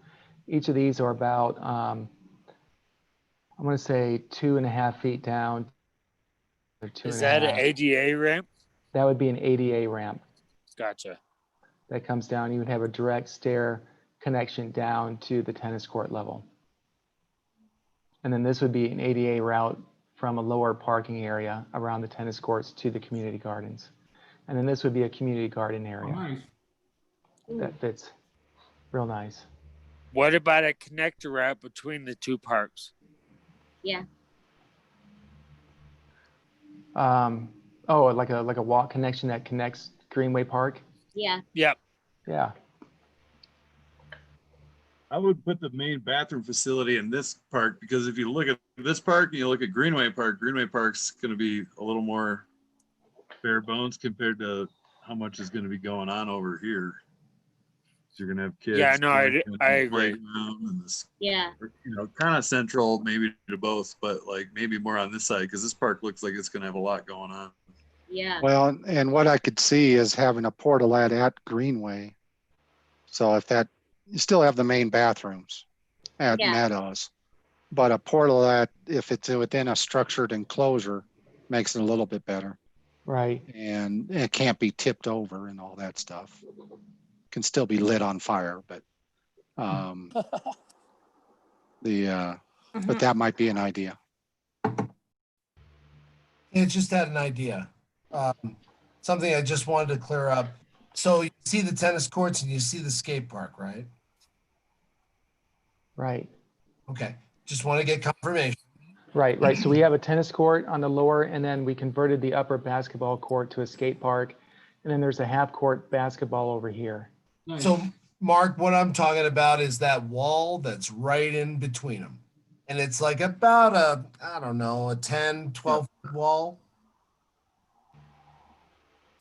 K: each of these are about, I'm going to say 2.5 feet down. Or 2.5.
H: Is that an ADA ramp?
K: That would be an ADA ramp
H: Gotcha.
K: that comes down. You would have a direct stair connection down to the tennis court level. And then this would be an ADA route from a lower parking area around the tennis courts to the community gardens. And then this would be a community garden
J: Oh,
K: area
J: nice.
K: that fits real nice.
H: What about a connector route between the two parks?
D: yeah.
K: Oh, like a walk connection that connects Greenway Park.
D: Yeah.
H: Yep.
K: Yeah.
L: I would put the main bathroom facility in this park because if you look at this park and you look at Greenway Park's going to be a little more bare bones compared to how much is going to be going on over here. So you're going to have kids.
H: Yeah, no, I
L: playing in the
H: agree.
L: playground and this,
D: Yeah.
L: you know, kind of central maybe to both, but like maybe more on this side because this park looks like it's going to have a lot going on.
D: Yeah.
C: Well, and what I could see is having a portalet at Greenway. So if that, you still have the main bathrooms at
D: Yeah.
C: Meadows, but a portalet, if it's within a structured enclosure, makes it a little bit better.
K: Right.
C: And it can't be tipped over and all that stuff. Can still be lit on fire, but but that might be an idea.
E: It's just had an idea. Something I just wanted to clear up. So you see the tennis courts and you see the skate park, right?
K: Right.
E: Okay. Just want to get confirmation.
K: Right. So we have a tennis court on the lower, and then we converted the upper basketball court to a skate park. And then there's a half court basketball over here.
J: Nice.
E: So Mark, what I'm talking about is that wall that's right in between them. And it's like about a 10, 12 foot wall.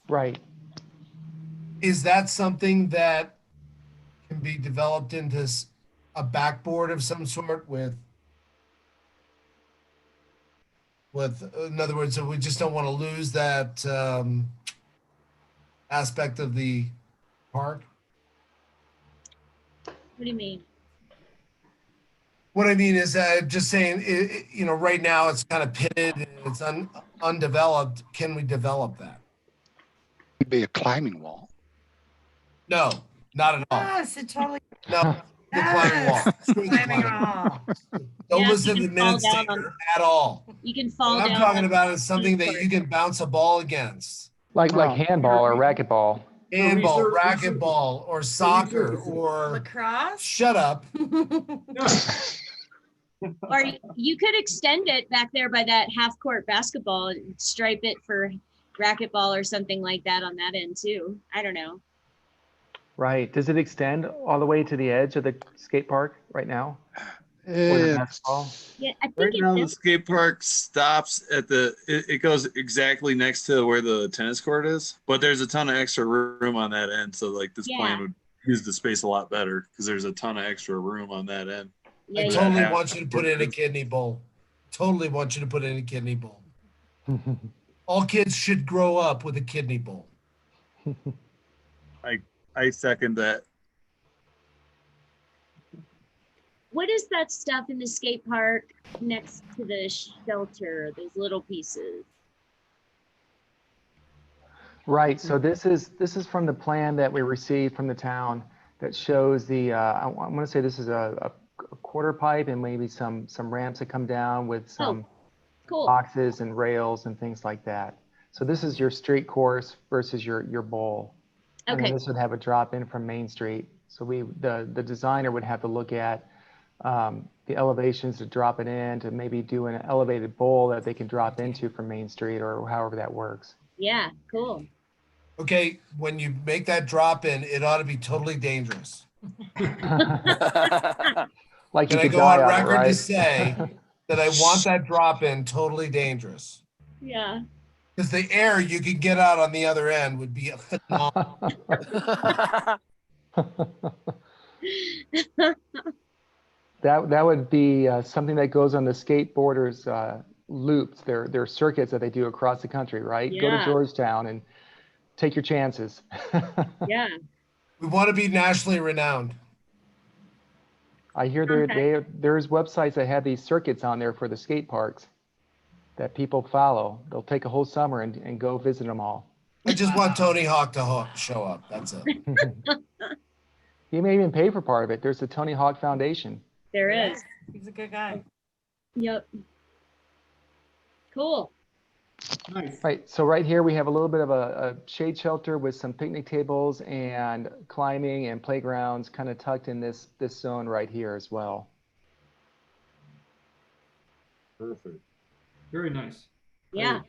K: Right.
E: Is that something that can be developed into a backboard of some sort with, in other words, we just don't want to lose that aspect of the park?
D: What do you mean?
E: What I mean is just saying, right now it's kind of pitted and it's undeveloped. Can we develop that?
C: It'd be a climbing wall.
E: No, not at all.
F: Yes, it totally.
E: No, the climbing wall.
F: Yes, climbing wall.
E: Don't
D: Yeah,
E: listen
D: you
E: to
D: can fall
E: minutes
D: down
E: taker at all.
D: You can fall
E: What I'm
D: down.
E: talking
D: on-
E: about is something that you can bounce a ball against.
K: Like
C: Oh.
K: handball or racquetball.
E: Handball,
J: research-
E: racquetball, or soccer,
J: research-
E: or
F: Lacrosse.
E: shut up.
D: Or you could extend it back there by that half-court basketball and stripe it for racquetball or something like that on that end too. I don't know.
K: Right. Does it extend all the way to the edge of the skate park right now? Or the
C: It's-
K: basketball?
D: Yeah, I think
L: Right
D: it
L: now, the
D: does.
L: skate park stops at it goes exactly next to where the tennis court is, but there's a ton of extra room on that end. So like this
D: Yeah.
L: plan would use the space a lot better because there's a ton of extra room on that end.
D: Yeah,
E: I
D: yeah.
E: totally
L: Yeah.
E: want you to put in a kidney bowl. Totally want you to put in a kidney bowl. All kids should grow up with a kidney bowl.
L: I second that.
D: What is that stuff in the skate park next to the shelter? Those little pieces.
K: Right. So this is from the plan that we received from the town that shows the I want to say this is a quarter pipe and maybe some ramps that come down with some
D: Cool.
K: boxes and rails and things like that. So this is your street course versus your bowl. And then
D: Okay.
K: this would have a drop in from Main Street. So the designer would have to look at the elevations to drop it in, to maybe do an elevated bowl that they can drop into from Main Street or however that works.
D: Yeah, cool.
E: Okay, when you make that drop in, it ought to be totally dangerous.
K: Like you
E: Can I
K: could
E: go
K: die
E: on
K: on it,
E: record to
K: right?
E: say that I want that drop in totally dangerous?
D: Yeah.
E: Because the air you could get out on the other end would be phenomenal.
K: That would be something that goes on the skateboarders' loops, their circuits that they do across the country, right? Go to
D: Yeah.
K: Georgetown and take your chances.
D: Yeah.
E: We want to be nationally renowned.
K: I hear there's websites that have these circuits on there for the skate parks that people follow. They'll take a whole summer and go visit them all.
E: I just want Tony Hawk to show up. That's it.
K: He may even pay for part of it. There's the Tony Hawk Foundation.
D: There is.
F: He's a good guy.
D: Yep. Cool.
J: Nice.
K: Right, so right here we have a little bit of a shade shelter with some picnic tables and climbing and playgrounds kind of tucked in this zone right here as well.
J: Perfect. Very nice.
D: Yeah.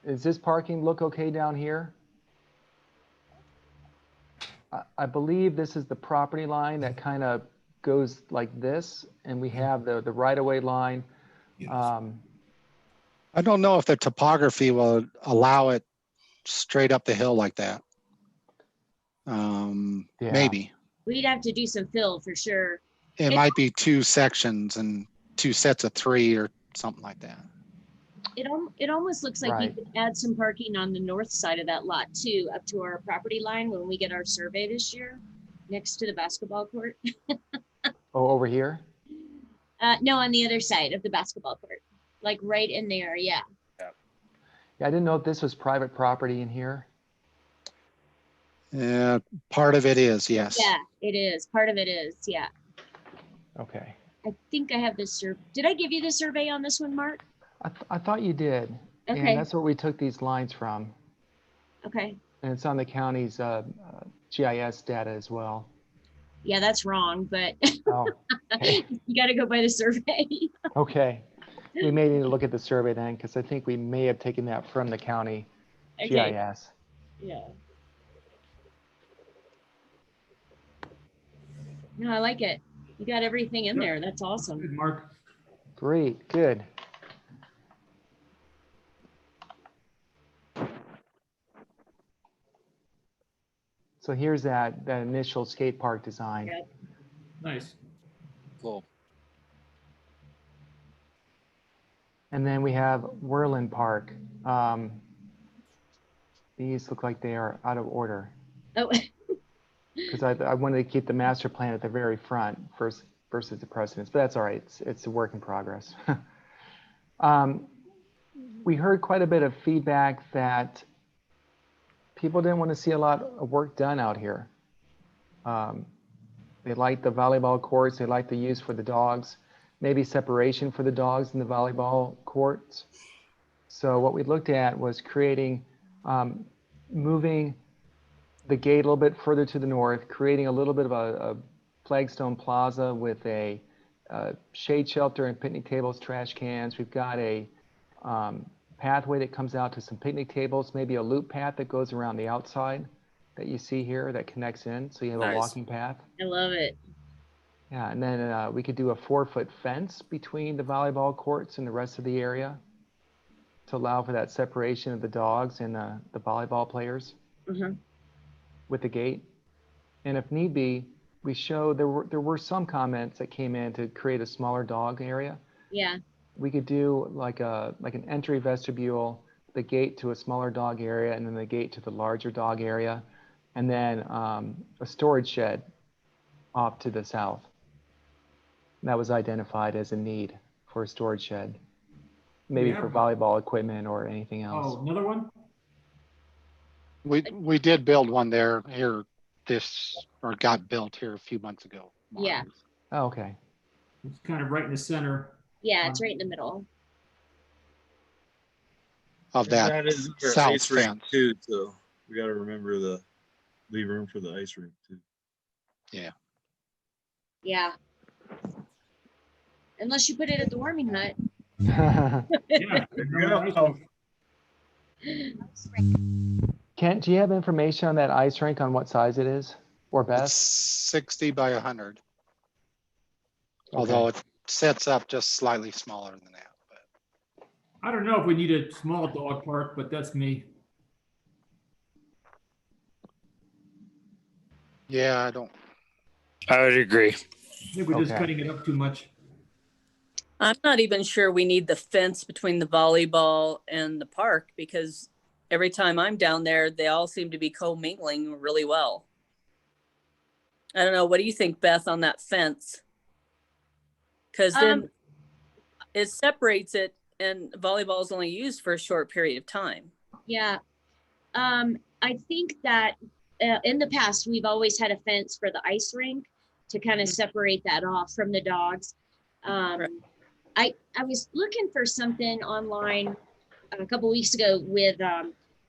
K: Does this parking look okay down here? I believe this is the property line that kind of goes like this, and we have the right-of-way line.
C: I don't know if the topography will allow it straight up the hill like that. Maybe.
D: We'd have to do some fill for sure.
C: It might be two sections and two sets of three or something like that.
D: It almost looks like
K: Right.
D: you could add some parking on the north side of that lot too, up to our property line when we get our survey this year, next to the basketball court.
K: Oh, over here?
D: No, on the other side of the basketball court, like right in there. Yeah.
K: Yeah, I didn't know if this was private property in here.
C: Yeah, part of it is, yes.
D: Yeah, it is. Part of it is. Yeah.
K: Okay.
D: I think I have this. Did I give you the survey on this one, Mark?
K: I thought you did.
D: Okay.
K: And that's where we took these lines from.
D: Okay.
K: And it's on the county's GIS data as well.
D: Yeah, that's wrong, but
K: Oh, okay.
D: you got to go by the survey.
K: Okay. We may need to look at the survey then, because I think we may have taken that from the county
D: Okay.
K: GIS.
D: Yeah. No, I like it. You got everything in there. That's awesome.
J: Good, Mark.
K: Great, good. So here's that initial skate park design.
D: Yep.
J: Nice.
H: Cool.
K: And then we have Whirlin Park. These look like they are out of order
D: Oh,
K: because I wanted to keep the master plan at the very front first versus the precedence, but that's all right. It's a work in progress. We heard quite a bit of feedback that people didn't want to see a lot of work done out here. They liked the volleyball courts. They liked the use for the dogs, maybe separation for the dogs in the volleyball courts. So what we looked at was creating, moving the gate a little bit further to the north, creating a little bit of a flagstone plaza with a shade shelter and picnic tables, trash cans. We've got a pathway that comes out to some picnic tables, maybe a loop path that goes around the outside that you see here that connects in. So you have
D: Nice.
K: a walking path.
D: I love it.
K: Yeah, and then we could do a 4-foot fence between the volleyball courts and the rest of the area to allow for that separation of the dogs and the volleyball players
D: Mm-hmm.
K: with the gate. And if need be, we show there were some comments that came in to create a smaller dog area.
D: Yeah.
K: We could do like an entry vestibule, the gate to a smaller dog area, and then the gate to the larger dog area, and then a storage shed off to the south. That was identified as a need for a storage shed, maybe
J: Yeah.
K: for volleyball equipment or anything else.
J: Oh, another one?
C: We did build one there here or got built here a few months ago.
D: Yeah.
K: Oh, okay.
J: It's kind of right in the center.
D: Yeah, it's right in the middle.
C: Of that
L: That is our
C: south
L: ice rink
C: fence.
L: too, so we got to remember leave room for the ice rink too.
C: Yeah.
D: Yeah. Unless you put it at the warming hut.
J: Yeah.
K: Kent, do you have information on that ice rink on what size it is? Or
C: It's
K: Beth?
C: 60 by 100. Although it sets up just slightly smaller than that. But
J: I don't know if we need a small dog park, but that's me.
C: yeah,
H: I would agree.
J: I think we're just
K: Okay.
J: cutting it up too much.
I: I'm not even sure we need the fence between the volleyball and the park because every time I'm down there, they all seem to be co-mingling really well. I don't know. What do you think, Beth, on that fence? Because then it separates it and volleyball is only used for a short period of time.
D: Yeah. I think that in the past, we've always had a fence for the ice rink to kind of separate that off from the dogs. I was looking for something online a couple weeks ago with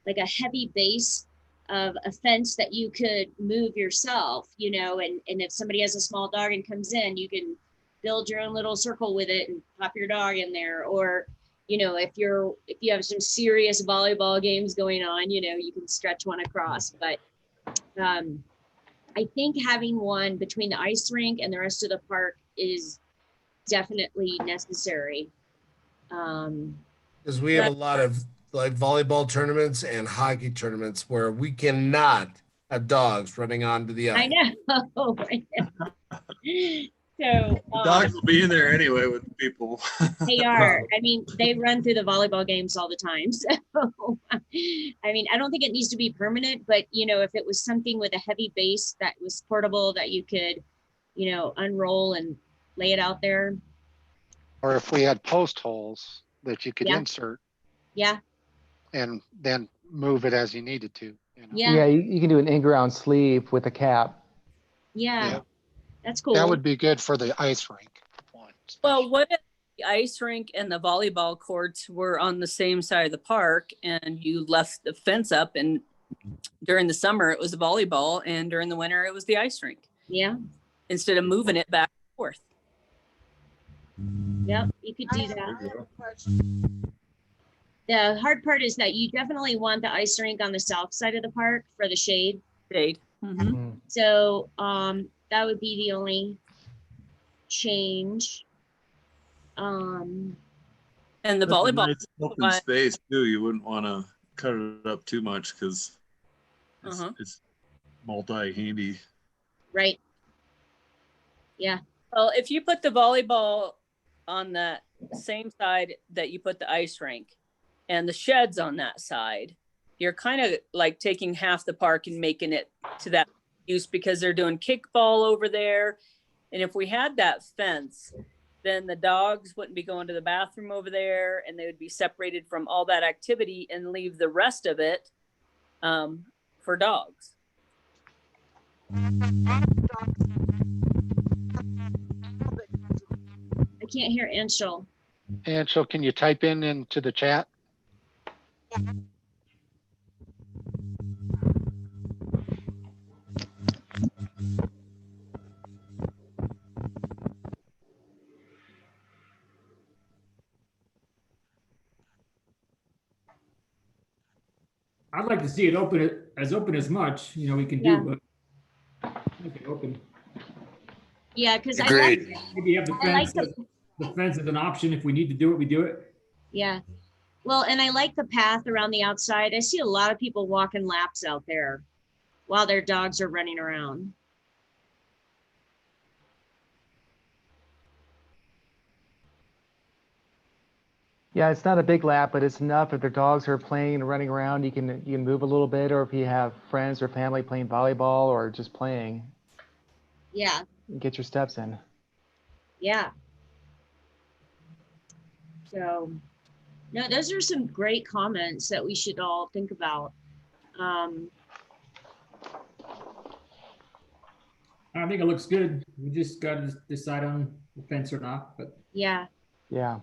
D: like a heavy base of a fence that you could move yourself, you know, and if somebody has a small dog and comes in, you can build your own little circle with it and pop your dog in there. Or, you know, if you have some serious volleyball games going on, you know, you can stretch one across. But I think having one between the ice rink and the rest of the park is definitely necessary.
E: Because we have a lot of like volleyball tournaments and hockey tournaments where we cannot have dogs running onto the ice.
D: I know. So
L: Dogs will be in there anyway with people.
D: they are. I mean, they run through the volleyball games all the time. So, I mean, I don't think it needs to be permanent, but you know, if it was something with a heavy base that was portable that you could, you know, unroll and lay it out there.
C: or if we had post holes that you could
D: Yeah.
C: insert
D: Yeah.
C: and then move it as you needed to. You know?
D: Yeah.
K: Yeah, you can do an in-ground sleeve with a cap.
D: Yeah.
C: Yeah.
D: That's cool.
C: That would be good for the ice rink one.
I: Well, what if the ice rink and the volleyball courts were on the same side of the park and you left the fence up and during the summer it was the volleyball and during the winter it was the ice rink
D: Yeah.
I: instead of moving it back and forth?
D: Yep. You could do that. The hard part is that you definitely want the ice rink on the south side of the park for the shade.
I: Shade. Mhm.
D: So that would be the only change.
I: And the
L: That's a
I: volleyball.
L: nice open space too. You wouldn't want to cut it up too much because it's multi-handy.
D: Right. Yeah.
I: Well, if you put the volleyball on the same side that you put the ice rink and the sheds on that side, you're kind of like taking half the park and making it to that use because they're doing kickball over there. And if we had that fence, then the dogs wouldn't be going to the bathroom over there and they would be separated from all that activity and leave the rest of it for dogs.
D: I can't hear Anshul.
C: Anshul, can you type into the chat?
J: I'd like to see it open as much, we can
D: Yeah.
J: do, but make it open.
D: Yeah, because I like,
M: Agreed.
J: Maybe have the
D: I like
J: fence, the fence as an option. If we need to do it, we do it.
D: yeah. Well, and I like the path around the outside. I see a lot of people walking laps out there while their dogs are running around.
K: Yeah, it's not a big lap, but it's enough. If their dogs are playing and running around, you can move a little bit, or if you have friends or family playing volleyball or just playing,
D: Yeah,
K: get your steps in.
D: yeah. So, no, those are some great comments that we should all think about.
J: I think it looks good. We just got to decide on the fence or not, but
D: Yeah.
K: Yeah.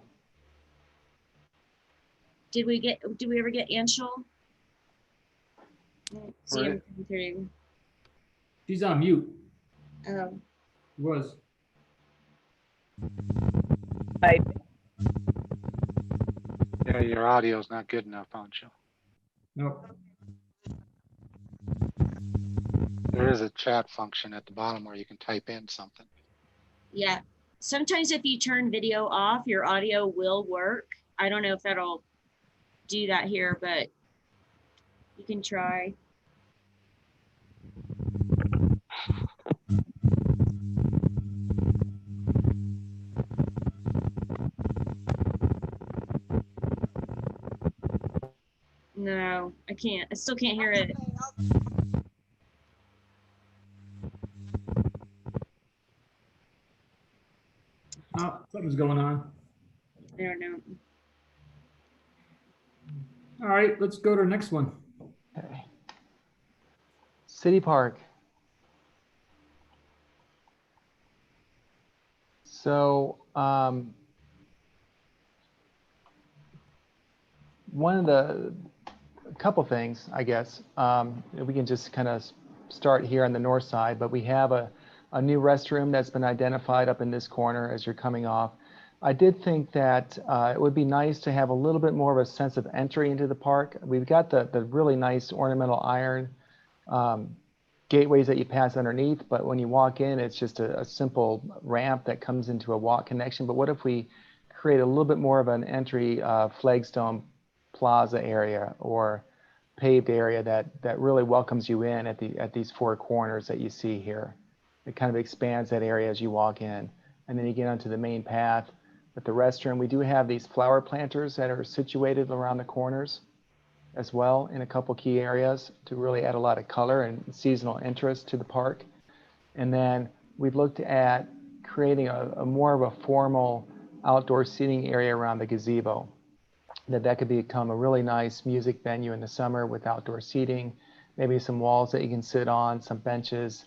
D: Did we ever get Anshul? See him come through.
J: she's on mute.
D: Oh,
J: Was.
C: Yeah, your audio's not good enough, Anshul.
J: Nope.
C: There is a chat function at the bottom where you can type in something.
D: yeah. Sometimes if you turn video off, your audio will work. I don't know if that'll do that here, but you can try. No, I can't. I still can't hear it.
J: Oh, something's going on.
D: I don't know.
J: All right, let's go to the next one.
K: Okay. City Park. So one of a couple things, I guess, we can just kind of start here on the north side, but we have a new restroom that's been identified up in this corner as you're coming off. I did think that it would be nice to have a little bit more of a sense of entry into the park. We've got the really nice ornamental iron gateways that you pass underneath, but when you walk in, it's just a simple ramp that comes into a walk connection. But what if we create a little bit more of an entry flagstone plaza area or paved area that really welcomes you in at these four corners that you see here? It kind of expands that area as you walk in, and then you get onto the main path with the restroom. We do have these flower planters that are situated around the corners as well in a couple key areas to really add a lot of color and seasonal interest to the park. And then we've looked at creating a more of a formal outdoor seating area around the gazebo. That could become a really nice music venue in the summer with outdoor seating, maybe some walls that you can sit on, some benches,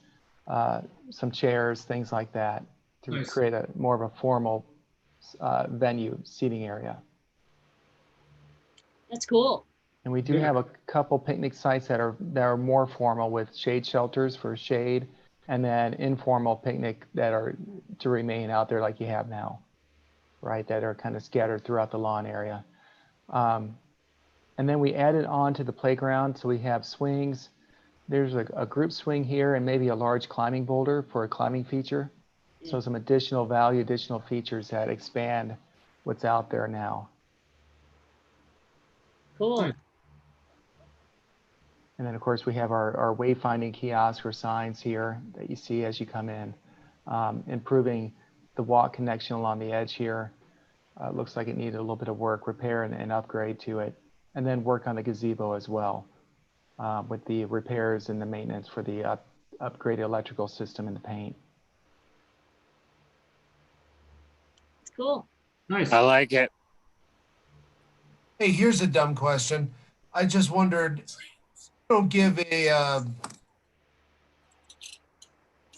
K: some chairs, things like that, to
J: Nice.
K: create a more of a formal venue seating area.
D: That's cool.
K: And we do have a couple picnic sites that are more formal with shade shelters for shade, and then informal picnic that are to remain out there like you have now, right? That are kind of scattered throughout the lawn area. And then we added on to the playground, so we have swings. There's a group swing here and maybe a large climbing boulder for a climbing feature. So some additional value, additional features that expand what's out there now.
D: Cool.
J: Nice.
K: And then of course we have our wayfinding kiosk or signs here that you see as you come in, improving the walk connection along the edge here. Looks like it needed a little bit of work, repair and upgrade to it, and then work on the gazebo as well with the repairs and the maintenance for the upgraded electrical system and the paint.
D: Cool.
J: Nice.
H: I like it.
E: Hey, here's a dumb question. I just wondered, Don't give a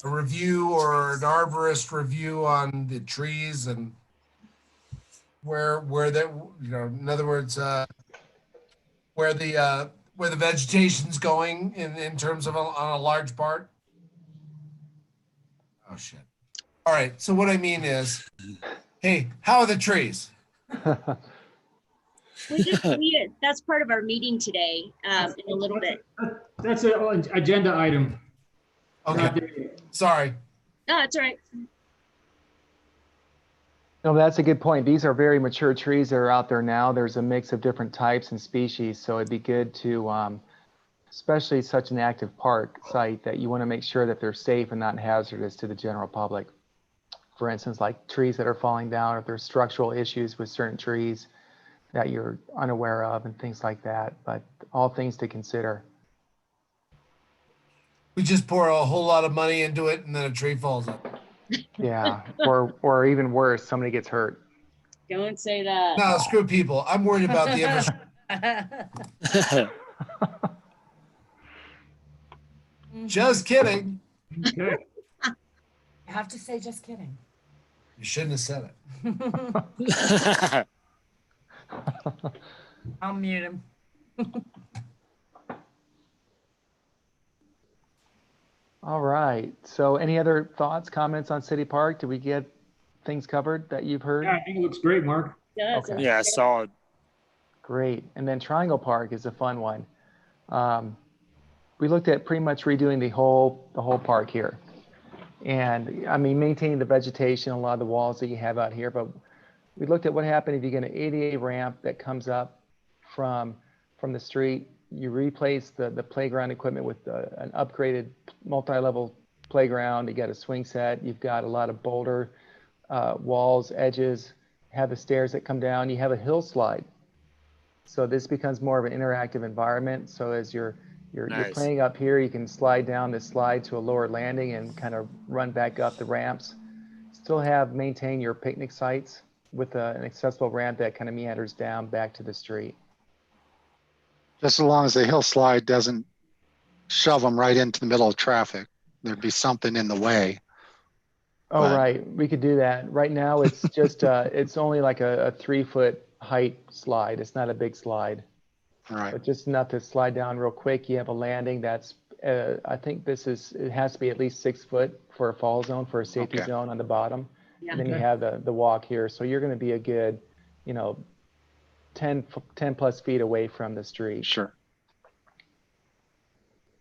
E: review or an arborist review on the trees and where that, you know, in other words, where the vegetation's going in terms of on a large part. Oh shit. All right. So what I mean is, hey, how are the trees?
D: That's part of our meeting today, in a little bit.
J: That's an agenda item.
E: Okay. Sorry.
D: No, that's all right.
K: No, that's a good point. These are very mature trees that are out there now. There's a mix of different types and species, so it'd be good to, especially such an active park site, that you want to make sure that they're safe and not hazardous to the general public. For instance, like trees that are falling down, if there's structural issues with certain trees that you're unaware of and things like that, but all things to consider.
E: We just pour a whole lot of money into it and then a tree falls up.
K: Yeah, or even worse, somebody gets hurt.
D: Don't say that.
E: No, screw people. I'm worried about the infrastructure. Just kidding.
J: Okay.
F: You have to say just kidding.
E: You shouldn't have said it.
F: I'll mute him.
K: All right. So any other thoughts, comments on City Park? Did we get things covered that you've heard?
J: Yeah, I think it looks great, Mark.
D: Yeah,
K: Okay.
H: Yeah, solid.
K: Great. And then Triangle Park is a fun one. We looked at pretty much redoing the whole park here. And I mean, maintaining the vegetation, a lot of the walls that you have out here, but we looked at what happened if you get an ADA ramp that comes up from the street. You replace the playground equipment with an upgraded multi-level playground. You got a swing set. You've got a lot of boulder walls, edges, have the stairs that come down. You have a hill slide. So this becomes more of an interactive environment. So as you're playing up here, you can slide down this slide to a lower landing and kind of run back up the ramps. Still maintain your picnic sites with an accessible ramp that kind of meanders down back to the street.
C: Just as long as the hill slide doesn't shove them right into the middle of traffic. There'd be something in the way.
K: Oh,
C: But-
K: right. We could do that. Right now, it's just, it's only like a 3-foot height slide. It's not a big slide,
C: All right.
K: but just enough to slide down real quick. You have a landing that's, I think it has to be at least 6 foot for a fall zone, for a safety
C: Okay.
K: zone on the bottom.
D: Yeah.
K: And then you have the walk here. So you're going to be a good, 10 plus feet away from the street.
C: Sure.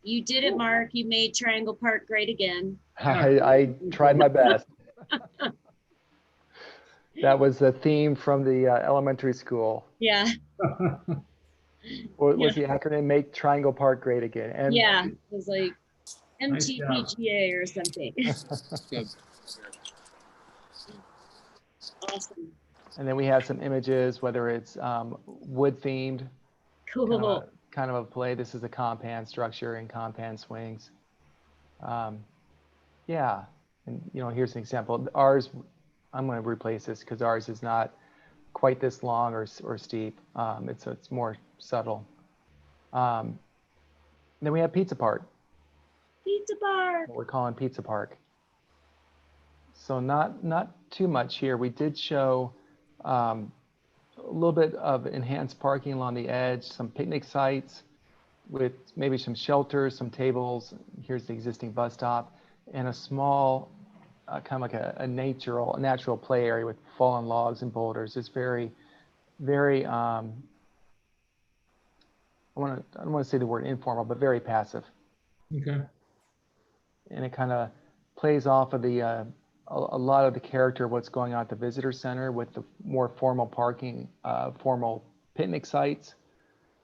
D: You did it, Mark. You made Triangle Park great again.
K: I tried my best. That was the theme from the elementary school.
D: Yeah.
K: What was the acronym? Make Triangle Park Great Again. And
D: Yeah. It was like
J: Nice job.
D: MTPGA or something. Awesome.
K: And then we have some images, whether it's wood themed,
D: Cool.
K: kind of a play. This is a compan structure and compan swings. Yeah, and here's an example. Ours, I'm going to replace this because ours is not quite this long or steep. It's more subtle. Then we have Pizza Park.
D: Pizza Park.
K: What we're calling Pizza Park. So not too much here. We did show a little bit of enhanced parking along the edge, some picnic sites with maybe some shelters, some tables. Here's the existing bus stop, and a small, kind of like a natural play area with fallen logs and boulders. It's very, very, I don't want to say the word informal, but very passive.
J: Okay.
K: And it kind of plays off of the a lot of the character of what's going on at the visitor center with the more formal parking, formal picnic sites,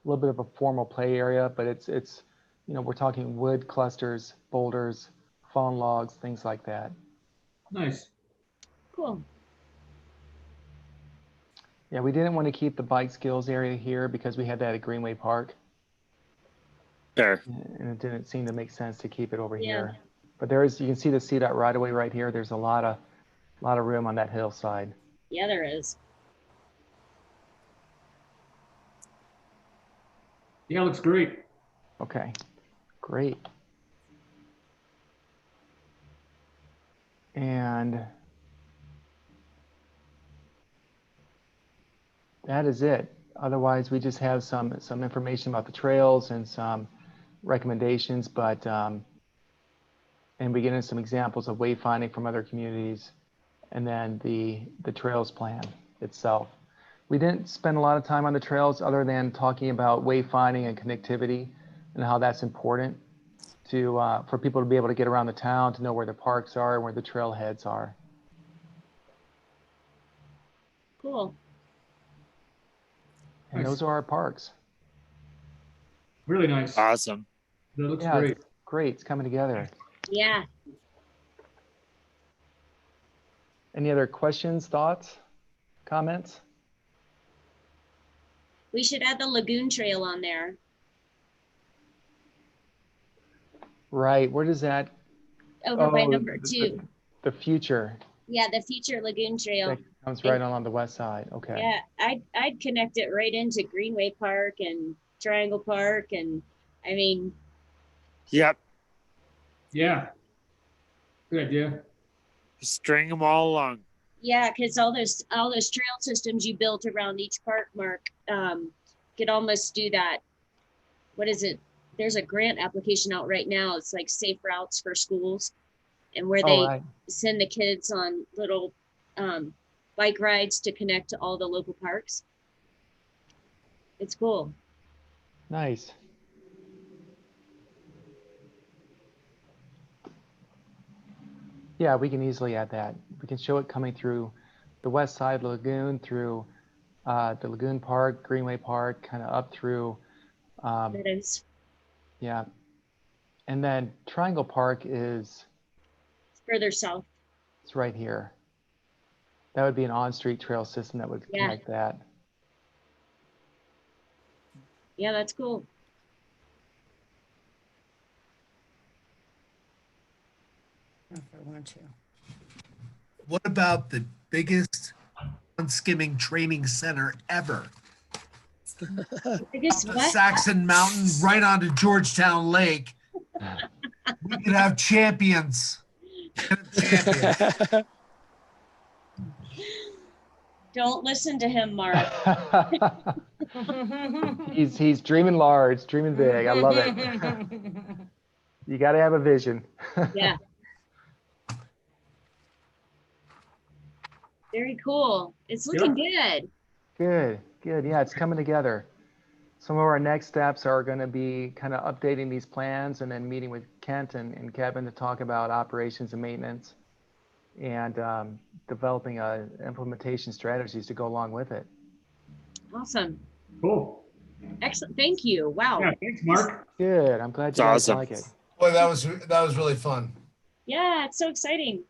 K: a little bit of a formal play area, but it's we're talking wood clusters, boulders, fallen logs, things like that.
J: Nice.
D: Cool.
K: Yeah, we didn't want to keep the bike skills area here because we had that at Greenway Park,
H: Sure.
K: and it didn't seem to make sense to keep it over
D: Yeah.
K: here. But you can see the CDOT right away right here. There's a lot of room on that hillside.
D: Yeah, there is.
J: Yeah, looks great.
K: Okay, great. And that is it. Otherwise, we just have some information about the trails and some recommendations, but and we get into some examples of wayfinding from other communities, and then the trails plan itself. We didn't spend a lot of time on the trails other than talking about wayfinding and connectivity and how that's important to for people to be able to get around the town, to know where the parks are and where the trailheads are.
D: Cool.
K: And those are our parks.
J: Really nice.
H: Awesome.
J: That looks
K: Yeah,
J: great.
K: it's great. It's coming together.
D: Yeah.
K: Any other questions, thoughts, comments?
D: We should add the Lagoon Trail on there.
K: Right. Where does that?
D: Over by number 2.
K: The future.
D: Yeah, the future Lagoon Trail.
K: That comes right along the west side. Okay.
D: Yeah, I'd connect it right into Greenway Park and Triangle Park, and I mean.
H: Yep.
J: Yeah. Good idea.
H: String them all along.
D: Yeah, because all those trail systems you built around each park, Mark, could almost do that. What is it? There's a grant application out right now. It's like Safe Routes for Schools, and where they send the kids on little bike rides to connect to all the local parks. It's cool.
K: Nice. Yeah, we can easily add that. We can show it coming through the west side lagoon, through the Lagoon Park, Greenway Park, kind of up through.
D: That is.
K: Yeah. And then Triangle Park is
D: further south.
K: It's right here. That would be an on-street trail system that would connect that.
D: Yeah, that's cool.
F: If I want to.
E: What about the biggest skimming training center ever?
D: Biggest
E: Up the
D: what?
E: Saxon Mountain, right onto Georgetown Lake. We could have champions.
D: Don't listen to him, Mark.
K: He's dreaming large, dreaming big. I love it. You got to have a vision.
D: Yeah. Very cool. It's looking good.
K: Good. Yeah, it's coming together. Some of our next steps are going to be kind of updating these plans and then meeting with Kent and Kevin to talk about operations and maintenance and developing implementation strategies to go along with it.
D: Awesome.
J: Cool.
D: Excellent. Thank you. Wow.
J: Yeah, thanks, Mark.
K: Good. I'm glad you guys like it.
E: Boy, that was really fun.
D: Yeah, it's so exciting.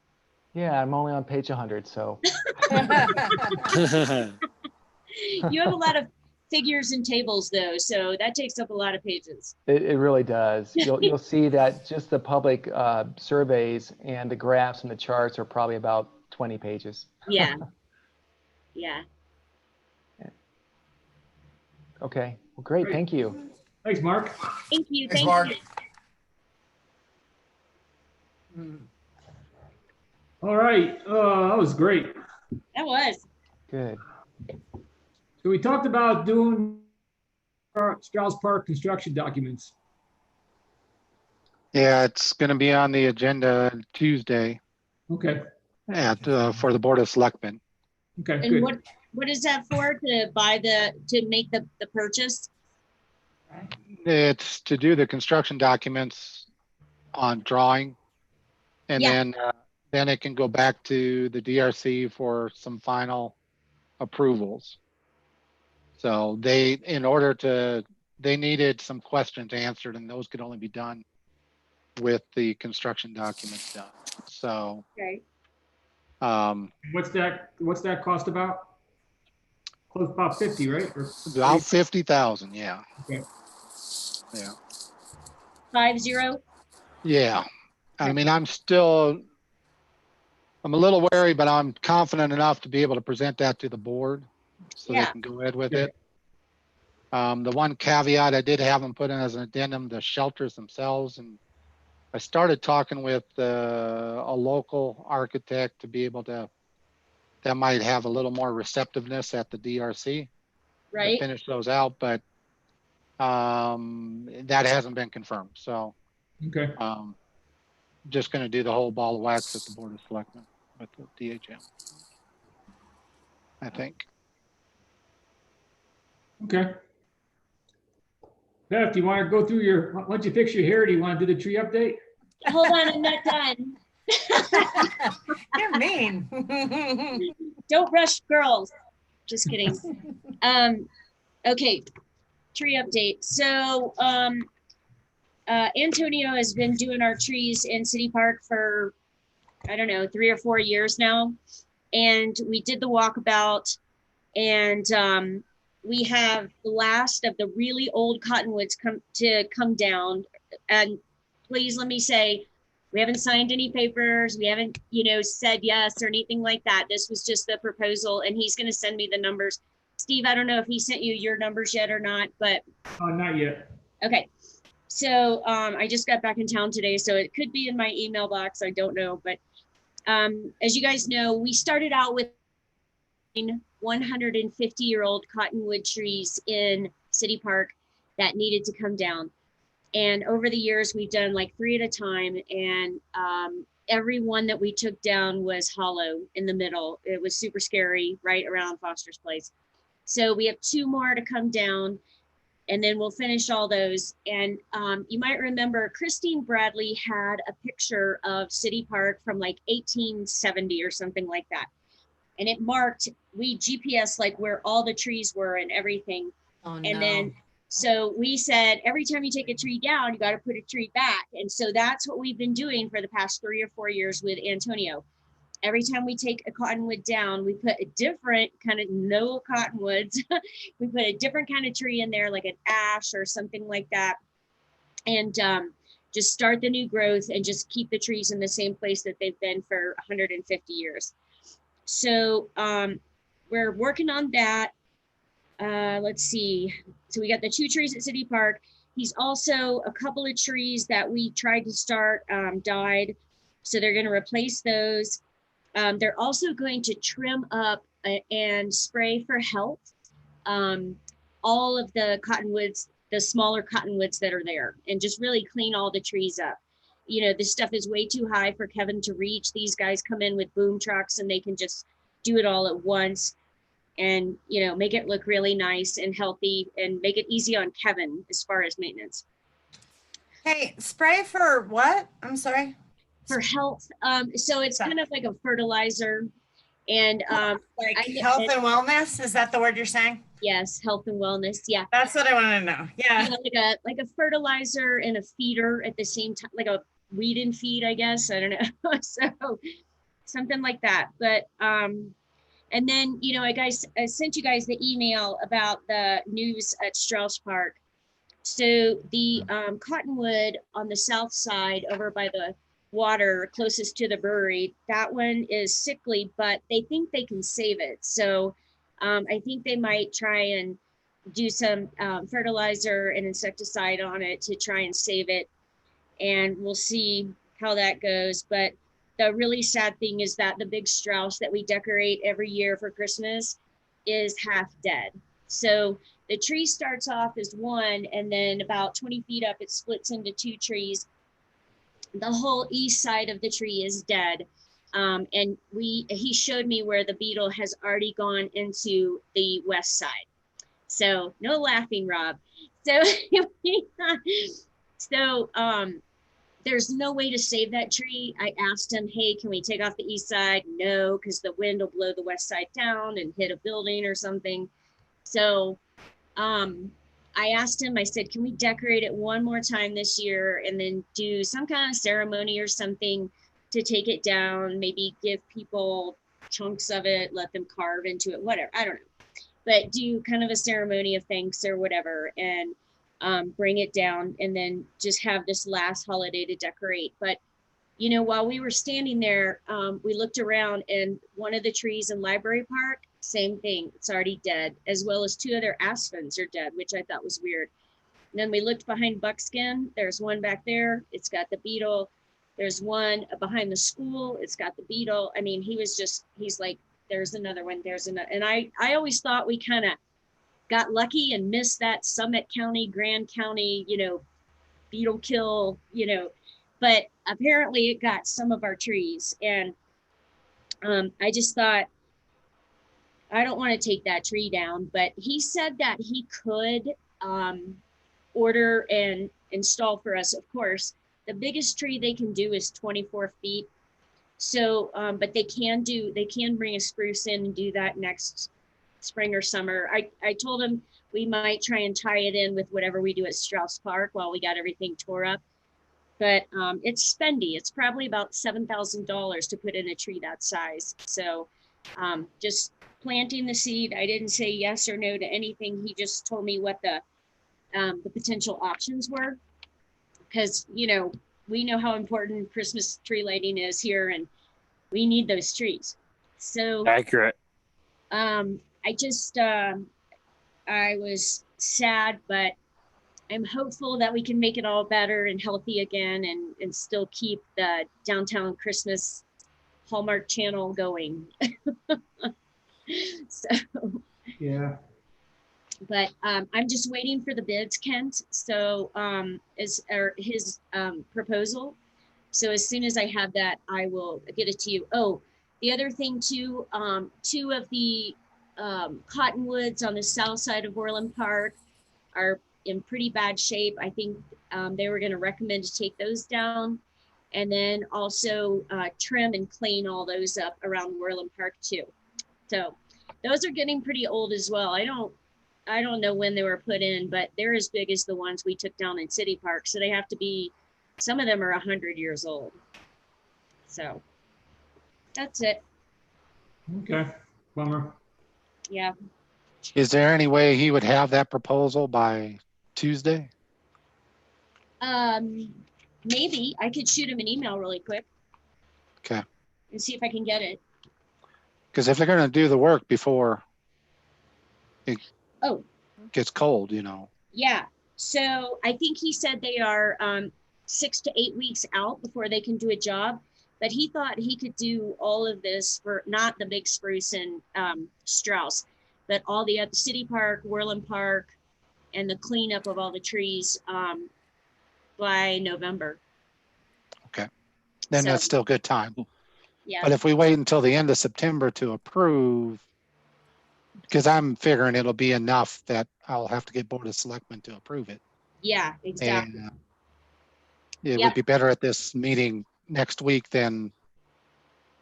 K: Yeah, I'm only on page 100, so.
D: You have a lot of figures and tables though, so that takes up a lot of pages.
K: It really does. You'll see that just the public surveys and the graphs and the charts are probably about 20 pages.
D: Yeah. Yeah.
K: Okay. Well, great. Thank you.
J: Thanks, Mark.
D: Thank you.
E: Thanks,
D: Thank
E: Mark.
D: you.
J: All right. That was great.
D: That was.
K: Good.
J: So we talked about doing Strauss Park construction documents.
C: Yeah, it's going to be on the agenda Tuesday
J: Okay.
C: at for the Board of Selectmen.
J: Okay.
D: And
J: Good.
D: what is that for? To make the purchase?
C: It's to do the construction documents on drawing, and then it can go back to the DRC for some final approvals. So they needed some questions answered, and those could only be done with the construction documents done. So,
D: okay.
J: What's that cost about? Close about 50, right? Or
C: about 50,000. Yeah.
J: Okay.
C: Yeah.
D: 50.
C: Yeah. I mean, I'm a little wary, but I'm confident enough to be able to present that to the board so they can go ahead with it. The one caveat I did have them put in as an addendum, the shelters themselves. And I started talking with a local architect to be able to, that might have a little more receptiveness at the DRC to
D: Right?
C: finish those out, but that hasn't been confirmed. So
J: Okay.
C: just going to do the whole ball of wax at the Board of Selectmen with the DHM, I think.
J: Okay. Beth, do you want to go through your, once you fix your hair, do you want to do the tree update?
D: Hold on, I'm not done.
F: You're mean.
D: Don't rush, girls. Just kidding. Okay, tree update. So Antonio has been doing our trees in City Park for, I don't know, 3 or 4 years now. And we did the walkabout, and we have the last of the really old cottonwoods come down. And please let me say, we haven't signed any papers. We haven't, said yes or anything like that. This was just the proposal, and he's going to send me the numbers. Steve, I don't know if he sent you your numbers yet or not, but.
J: Not yet.
D: Okay. So I just got back in town today, so it could be in my email box. I don't know. But as you guys know, we started out with 150-year-old cottonwood trees in City Park that needed to come down. And over the years, we've done like 3 at a time. And every one that we took down was hollow in the middle. It was super scary right around Foster's Place. So we have 2 more to come down, and then we'll finish all those. And you might remember Christine Bradley had a picture of City Park from like 1870 or something like that. And it marked, we GPS like where all the trees were and everything.
F: Oh, no.
D: And then, so we said, every time you take a tree down, you got to put a tree back. And so that's what we've been doing for the past 3 or 4 years with Antonio. Every time we take a cottonwood down, we put a different kind of no cottonwoods. We put a different kind of tree in there, like an ash or something like that. And just start the new growth and just keep the trees in the same place that they've been for 150 years. So we're working on that. Let's see. So we got the 2 trees at City Park. He's also, a couple of trees that we tried to start died. So they're going to replace those. They're also going to trim up and spray for health all of the cottonwoods, the smaller cottonwoods that are there, and just really clean all the trees up. This stuff is way too high for Kevin to reach. These guys come in with boom trucks and they can just do it all at once and, make it look really nice and healthy and make it easy on Kevin as far as maintenance.
F: Hey, spray for what? I'm sorry.
D: For health. So it's kind of like a fertilizer, and
F: like health and wellness. Is that the word you're saying?
D: Yes, health and wellness. Yeah,
F: that's what I want to know. Yeah,
D: like a fertilizer and a feeder at the same time, like a weed and feed, I guess. I don't know. So something like that. But and then I sent you guys the email about the news at Strauss Park. So the cottonwood on the south side over by the water closest to the brewery, that one is sickly, but they think they can save it. So I think they might try and do some fertilizer and insecticide on it to try and save it. And we'll see how that goes. But the really sad thing is that the big Strauss that we decorate every year for Christmas is half dead. So the tree starts off as one, and then about 20 feet up, it splits into 2 trees. The whole east side of the tree is dead. And he showed me where the beetle has already gone into the west side. So no laughing, Rob. So, there's no way to save that tree. I asked him, hey, can we take off the east side? No, because the wind will blow the west side down and hit a building or something. So, I asked him, I said, can we decorate it one more time this year and then do some kind of ceremony or something to take it down, maybe give people chunks of it, let them carve into it, whatever, I don't know. But do kind of a ceremony of thanks or whatever, and bring it down, and then just have this last holiday to decorate. But, while we were standing there, we looked around, and one of the trees in Library Park Same thing. It's already dead, as well as 2 other aspens are dead, which I thought was weird. And then we looked behind Buckskin. There's one back there. It's got the beetle. There's one behind the school. It's got the beetle. I mean, he's like, there's another one. There's another. And I always thought we kind of got lucky and missed that Summit County, Grand County, beetle kill, but apparently it got some of our trees. And I just thought, I don't want to take that tree down, but he said that he could order and install for us. Of course, the biggest tree they can do is 24 feet. So, but they can bring a spruce in and do that next spring or summer. I told him we might try and tie it in with whatever we do at Strauss Park while we got everything tore up. But it's spendy. It's probably about $7,000 to put in a tree that size. So just planting the seed. I didn't say yes or no to anything. He just told me what the potential options were, because we know how important Christmas tree lighting is here, and we need those trees. So
H: accurate.
D: I just I was sad, but I'm hopeful that we can make it all better and healthy again, and still keep the downtown Christmas Hallmark channel going. So
J: Yeah.
D: but I'm just waiting for the bids, Kent. So his proposal. So as soon as I have that, I will get it to you. Oh, the other thing too, 2 of the cottonwoods on the south side of Orland Park are in pretty bad shape. I think they were going to recommend to take those down, and then also trim and clean all those up around Orland Park too. So those are getting pretty old as well. I don't know when they were put in, but they're as big as the ones we took down in City Park. So they have to be, some of them are 100 years old. So that's it.
J: Okay. Bummer.
D: Yeah.
C: Is there any way he would have that proposal by Tuesday?
D: Maybe I could shoot him an email really quick.
C: Okay.
D: And see if I can get it.
C: Because if they're going to do the work before it gets cold,
D: Yeah. So I think he said they are 6 to 8 weeks out before they can do a job. But he thought he could do all of this for not the big spruce and Strauss, but all the other City Park, Orland Park, and the cleanup of all the trees by November.
C: Okay. Then
D: So-
C: that's still good time.
D: Yeah.
C: But if we wait until the end of September to approve, because I'm figuring it'll be enough that I'll have to get Board of Selectmen to approve it.
D: Yeah, exactly.
C: And it
D: Yep.
C: would be better at this meeting next week than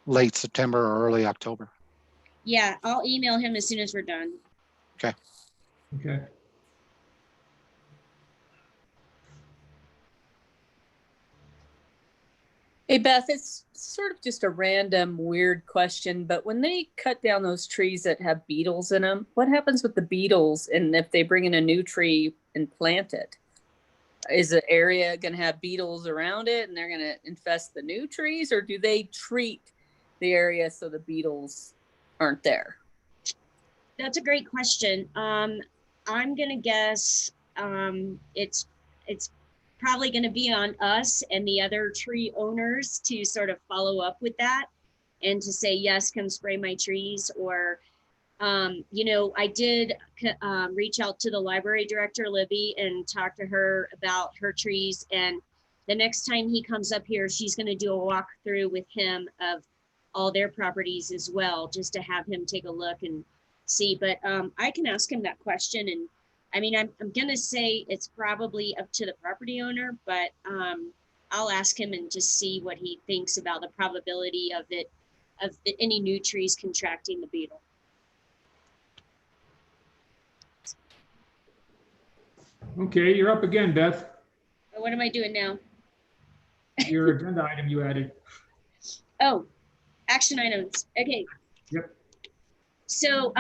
C: late September or early October.
D: Yeah, I'll email him as soon as we're done.
C: Okay.
J: Okay.
I: Hey, Beth, it's sort of just a random weird question, but when they cut down those trees that have beetles in them, what happens with the beetles? And if they bring in a new tree and plant it, is the area going to have beetles around it and they're going to infest the new trees, or do they treat the area so the beetles aren't there?
D: That's a great question. I'm gonna guess it's probably gonna be on us and the other tree owners to sort of follow up with that and to say, yes, come spray my trees. Or, I did reach out to the library director, Libby, and talk to her about her trees. And the next time he comes up here, she's gonna do a walkthrough with him of all their properties as well, just to have him take a look and see. But I can ask him that question. And I mean, I'm gonna say it's probably up to the property owner, but I'll ask him and just see what he thinks about the probability of any new trees contracting the beetle.
J: Okay, you're up again, Beth.
D: What am I doing now?
J: Your agenda item you added.
D: Oh, action items. Okay.
J: Yep.
D: So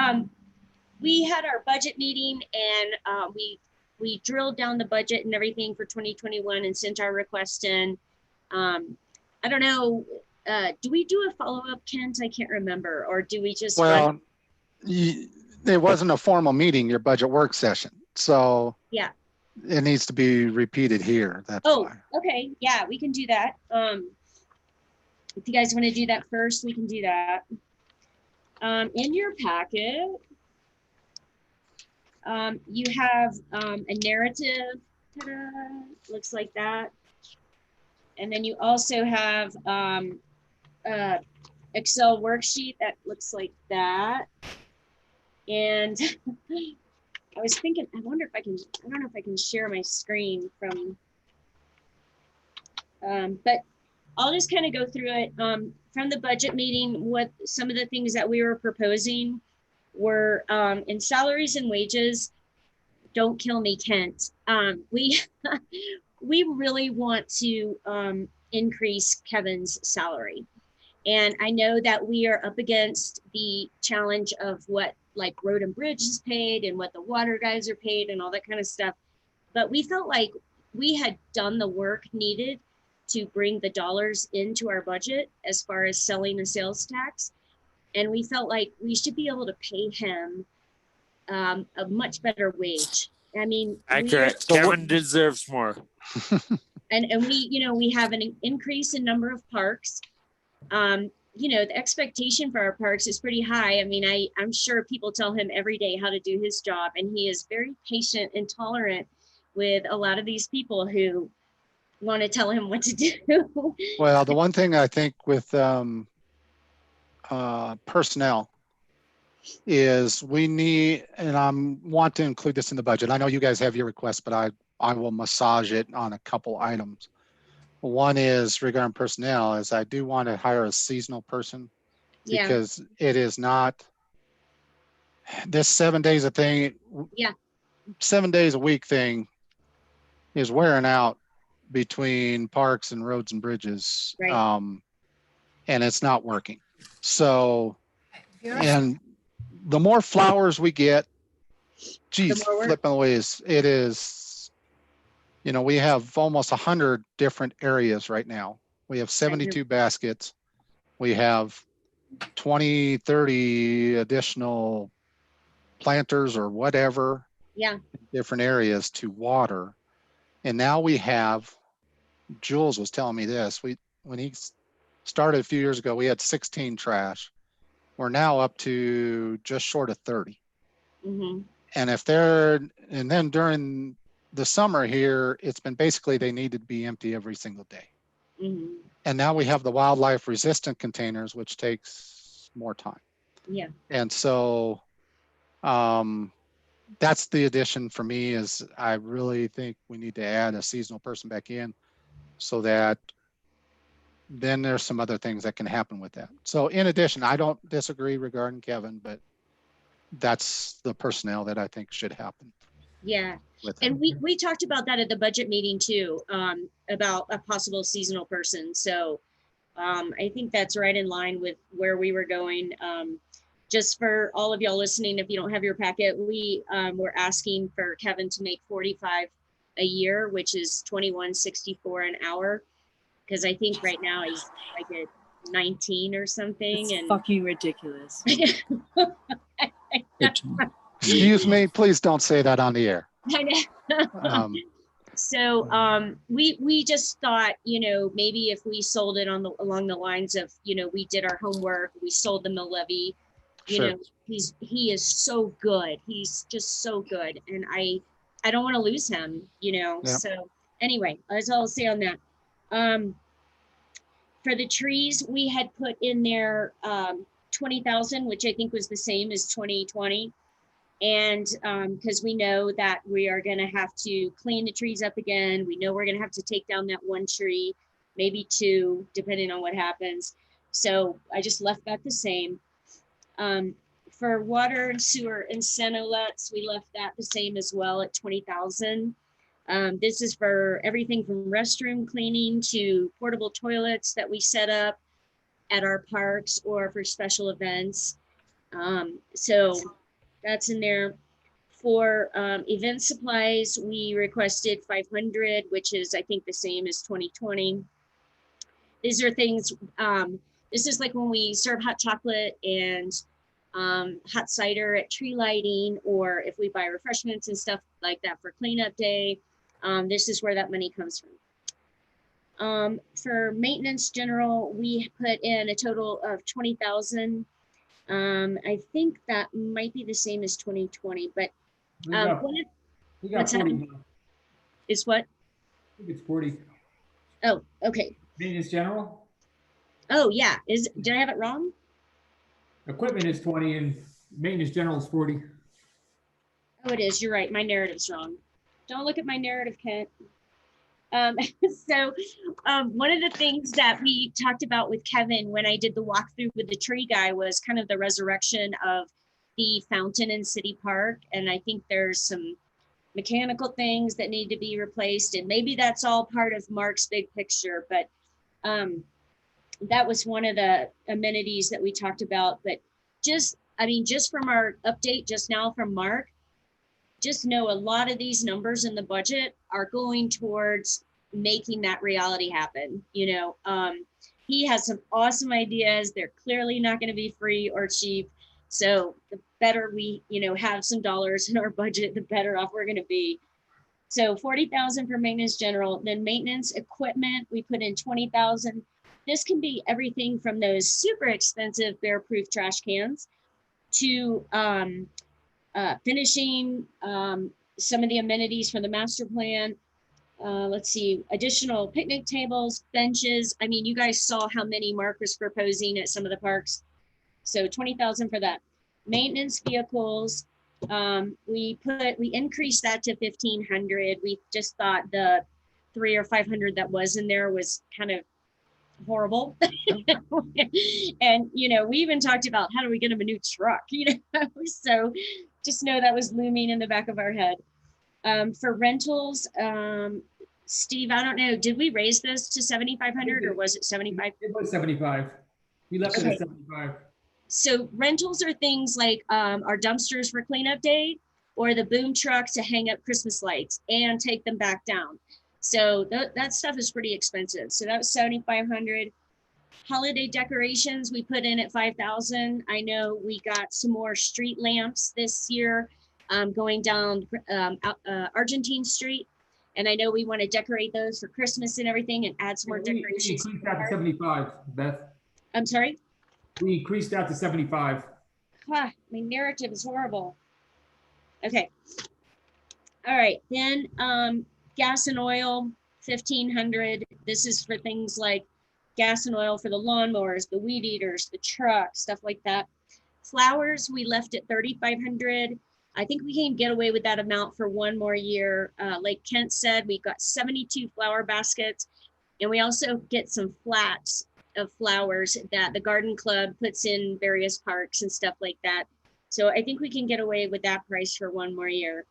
D: we had our budget meeting, and we drilled down the budget and everything for 2021 and sent our request in. I don't know, do we do a follow-up, Kent? I can't remember. Or do we just
C: Well, It wasn't a formal meeting, your budget work session. So
D: Yeah.
C: it needs to be repeated here. That's why.
D: Okay. Yeah, we can do that. If you guys want to do that first, we can do that. In your packet, you have a narrative. Ta-da, looks like that. And then you also have Excel worksheet that looks like that. And I was thinking, I wonder if I can, I don't know if I can share my screen from, but I'll just kind of go through it. From the budget meeting, what some of the things that we were proposing were in salaries and wages. Don't kill me, Kent. We really want to increase Kevin's salary. And I know that we are up against the challenge of what like Road and Bridge is paid and what the water guys are paid and all that kind of stuff. But we felt like we had done the work needed to bring the dollars into our budget as far as selling the sales tax. And we felt like we should be able to pay him a much better wage. I mean,
H: accurate. Kevin deserves more.
D: And we, you know, we have an increase in number of parks. You know, the expectation for our parks is pretty high. I mean, I'm sure people tell him every day how to do his job, and he is very patient and tolerant with a lot of these people who want to tell him what to do.
C: Well, the one thing I think with personnel is we need, and I want to include this in the budget. I know you guys have your request, but I will massage it on a couple items. One is regarding personnel, is I do want to hire a seasonal person because it is not this 7 days a thing. 7 days a week thing is wearing out between parks and roads and bridges.
D: Right.
C: And it's not working. So, and the more flowers we get, geez, flipping away it is, you know, we have almost 100 different areas right now. We have 72 baskets. We have 20, 30 additional planters or whatever.
D: Yeah.
C: Different areas to water. And now we have, Jules was telling me this, when he started a few years ago, we had 16 trash. We're now up to just short of 30.
D: Mm-hmm.
C: And then during the summer here, it's been basically they needed to be empty every single day.
D: Mm-hmm.
C: And now we have the wildlife resistant containers, which takes more time.
D: Yeah.
C: And so that's the addition for me, is I really think we need to add a seasonal person back in so that then there's some other things that can happen with that. So in addition, I don't disagree regarding Kevin, but that's the personnel that I think should happen.
D: Yeah. And we talked about that at the budget meeting too, about a possible seasonal person. So I think that's right in line with where we were going. Just for all of y'all listening, if you don't have your packet, we were asking for Kevin to make 45 a year, which is $21.64 an hour. Because I think right now he's like at 19 or something.
I: It's
D: and
I: fucking ridiculous.
C: Excuse me, please don't say that on the air.
D: I know. So we just thought, you know, maybe if we sold it along the lines of, you know, we did our homework, we sold the mill levy, you know, he is so good. He's just so good. And I don't want to lose him, you know.
C: Yeah.
D: So anyway, that's all I'll say on that. For the trees, we had put in there 20,000, which I think was the same as 2020. And because we know that we are going to have to clean the trees up again. We know we're going to have to take down that one tree, maybe two, depending on what happens. So I just left that the same. For water and sewer and Senolets, we left that the same as well at 20,000. This is for everything from restroom cleaning to portable toilets that we set up at our parks or for special events. So that's in there. For event supplies, we requested 500, which is I think the same as 2020. These are things, this is like when we serve hot chocolate and hot cider at tree lighting, or if we buy refreshments and stuff like that for cleanup day, this is where that money comes from. For maintenance general, we put in a total of 20,000. I think that might be the same as 2020, but
J: We got
D: what's
J: 40
D: happened?
J: now.
D: Is what?
J: I think it's 40.
D: Oh, okay.
J: Maintenance general,
D: Oh, yeah. Did I have it wrong?
J: equipment is 20 and maintenance general is 40.
D: Oh, it is. You're right. My narrative's wrong. Don't look at my narrative, Kent. So one of the things that we talked about with Kevin when I did the walkthrough with the tree guy was kind of the resurrection of the fountain in City Park. And I think there's some mechanical things that need to be replaced. And maybe that's all part of Mark's big picture, but that was one of the amenities that we talked about. But just from our update just now from Mark, just know a lot of these numbers in the budget are going towards making that reality happen. You know, he has some awesome ideas. They're clearly not going to be free or cheap. So the better we, have some dollars in our budget, the better off we're going to be. So 40,000 for maintenance general, then maintenance equipment, we put in 20,000. This can be everything from those super expensive bear-proof trash cans to finishing some of the amenities from the master plan. Let's see, additional picnic tables, benches. I mean, you guys saw how many Mark was proposing at some of the parks. So 20,000 for that. Maintenance vehicles, we increased that to 1,500. We just thought the 300 or 500 that was in there was kind of horrible. And we even talked about how do we get him a new truck, so just know that was looming in the back of our head. For rentals, Steve, I don't know, did we raise this to 7,500 or was it 75?
J: It was 75. We left it
D: Okay.
J: at 75.
D: So rentals are things like our dumpsters for cleanup day or the boom truck to hang up Christmas lights and take them back down. So that stuff is pretty expensive. So that was 7,500. Holiday decorations, we put in at 5,000. I know we got some more street lamps this year going down Argentine Street. And I know we want to decorate those for Christmas and everything and add some more decorations.
J: We increased that to 75, Beth.
D: I'm sorry?
J: We increased that to 75.
D: My narrative is horrible. Okay. All right, then gas and oil, 1,500. This is for things like gas and oil for the lawnmowers, the weed eaters, the truck, stuff like that. Flowers, we left at 3,500. I think we can get away with that amount for one more year. Like Kent said, we got 72 flower baskets, and we also get some flats of flowers that the garden club puts in various parks and stuff like that. So I think we can get away with that price for one more year.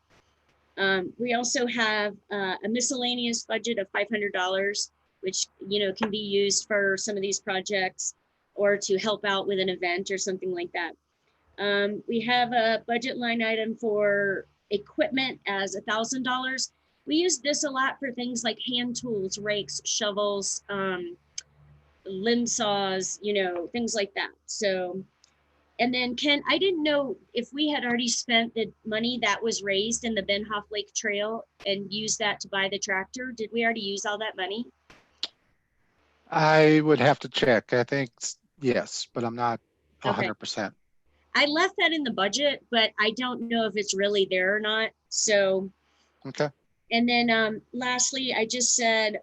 D: We also have a miscellaneous budget of $500, which can be used for some of these projects or to help out with an event or something like that. We have a budget line item for equipment as $1,000. We use this a lot for things like hand tools, rakes, shovels, limb saws, things like that. So, and then Ken, I didn't know if we had already spent the money that was raised in the Benhoff Lake Trail and used that to buy the tractor. Did we already use all that money?
C: I would have to check. I think yes, but I'm not 100%.
D: I left that in the budget, but I don't know if it's really there or not. So,
C: okay.
D: And then lastly, I just said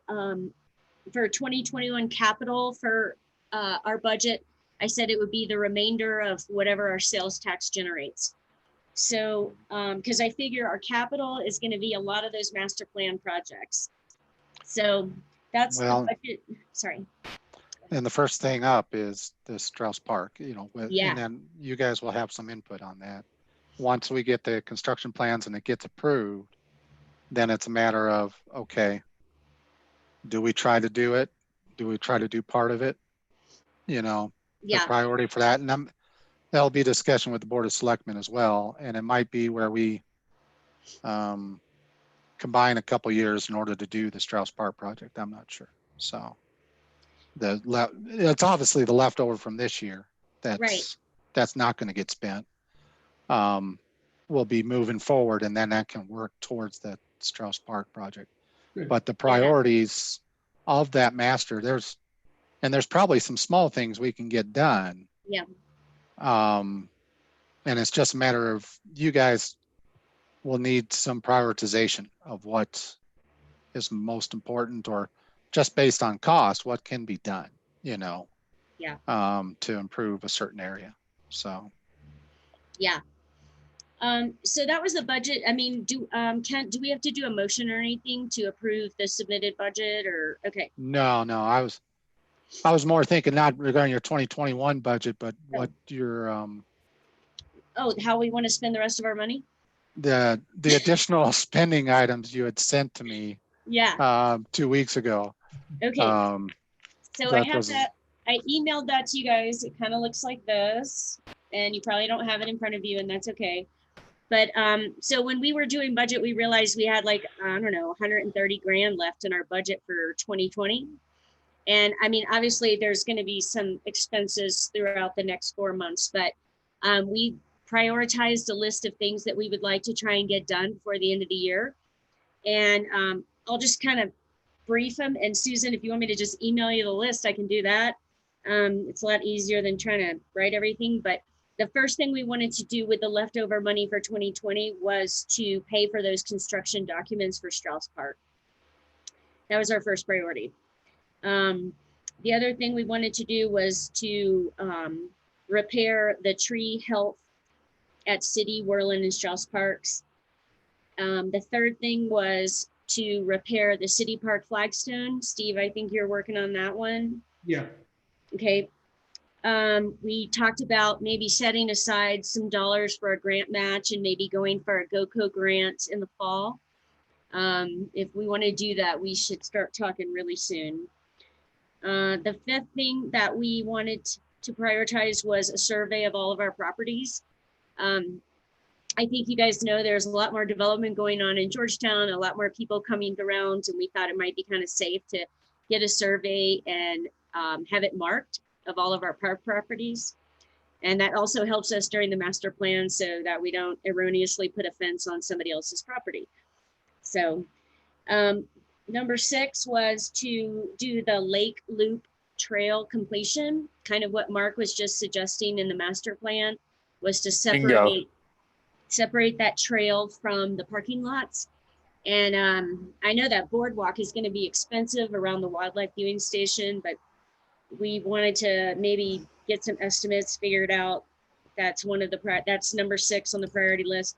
D: for 2021 capital for our budget, I said it would be the remainder of whatever our sales tax generates. So, because I figure our capital is going to be a lot of those master plan projects. So that's the budget. Sorry.
C: And the first thing up is the Strauss Park,
D: Yeah.
C: And then you guys will have some input on that. Once we get the construction plans and it gets approved, then it's a matter of, okay, do we try to do it? Do we try to do part of it? The priority for that. And that'll be a discussion with the Board of Selectmen as well. And it might be where we combine a couple years in order to do the Strauss Park project. I'm not sure. So it's obviously the leftover from this year. That's
D: right.
C: that's not going to get spent, will be moving forward, and then that can work towards the Strauss Park project.
J: Good.
C: But the priorities of that master, there's probably some small things we can get done.
D: Yeah.
C: And it's just a matter of, you guys will need some prioritization of what is most important, or just based on cost, what can be done, you know,
D: Yeah.
C: to improve a certain area. So.
D: Yeah. So that was the budget. I mean, do we have to do a motion or anything to approve the submitted budget, or, okay?
C: No, I was more thinking not regarding your 2021 budget, but what your,
D: Oh, how we want to spend the rest of our money?
C: the additional spending items you had sent to me,
D: Yeah.
C: 2 weeks ago.
D: Okay. So I have that. I emailed that to you guys. It kind of looks like this, and you probably don't have it in front of you, and that's okay. But so when we were doing budget, we realized we had like, I don't know, 130 grand left in our budget for 2020. And I mean, obviously there's going to be some expenses throughout the next 4 months, but we prioritized a list of things that we would like to try and get done before the end of the year. And I'll just kind of brief them. And Susan, if you want me to just email you the list, I can do that. It's a lot easier than trying to write everything. But the first thing we wanted to do with the leftover money for 2020 was to pay for those construction documents for Strauss Park. That was our first priority. The other thing we wanted to do was to repair the tree health at City, Worland, and Strauss Parks. The third thing was to repair the City Park flagstone. Steve, I think you're working on that one.
J: Yeah.
D: Okay. We talked about maybe setting aside some dollars for a grant match and maybe going for a GOCO grant in the fall. If we want to do that, we should start talking really soon. The fifth thing that we wanted to prioritize was a survey of all of our properties. I think you guys know there's a lot more development going on in Georgetown, a lot more people coming around, and we thought it might be kind of safe to get a survey and have it marked of all of our park properties. And that also helps us during the master plan so that we don't erroneously put a fence on somebody else's property. So number 6 was to do the Lake Loop Trail completion, kind of what Mark was just suggesting in the master plan, was to separate that trail from the parking lots. And I know that boardwalk is going to be expensive around the wildlife viewing station, but we wanted to maybe get some estimates figured out. That's that's number 6 on the priority list.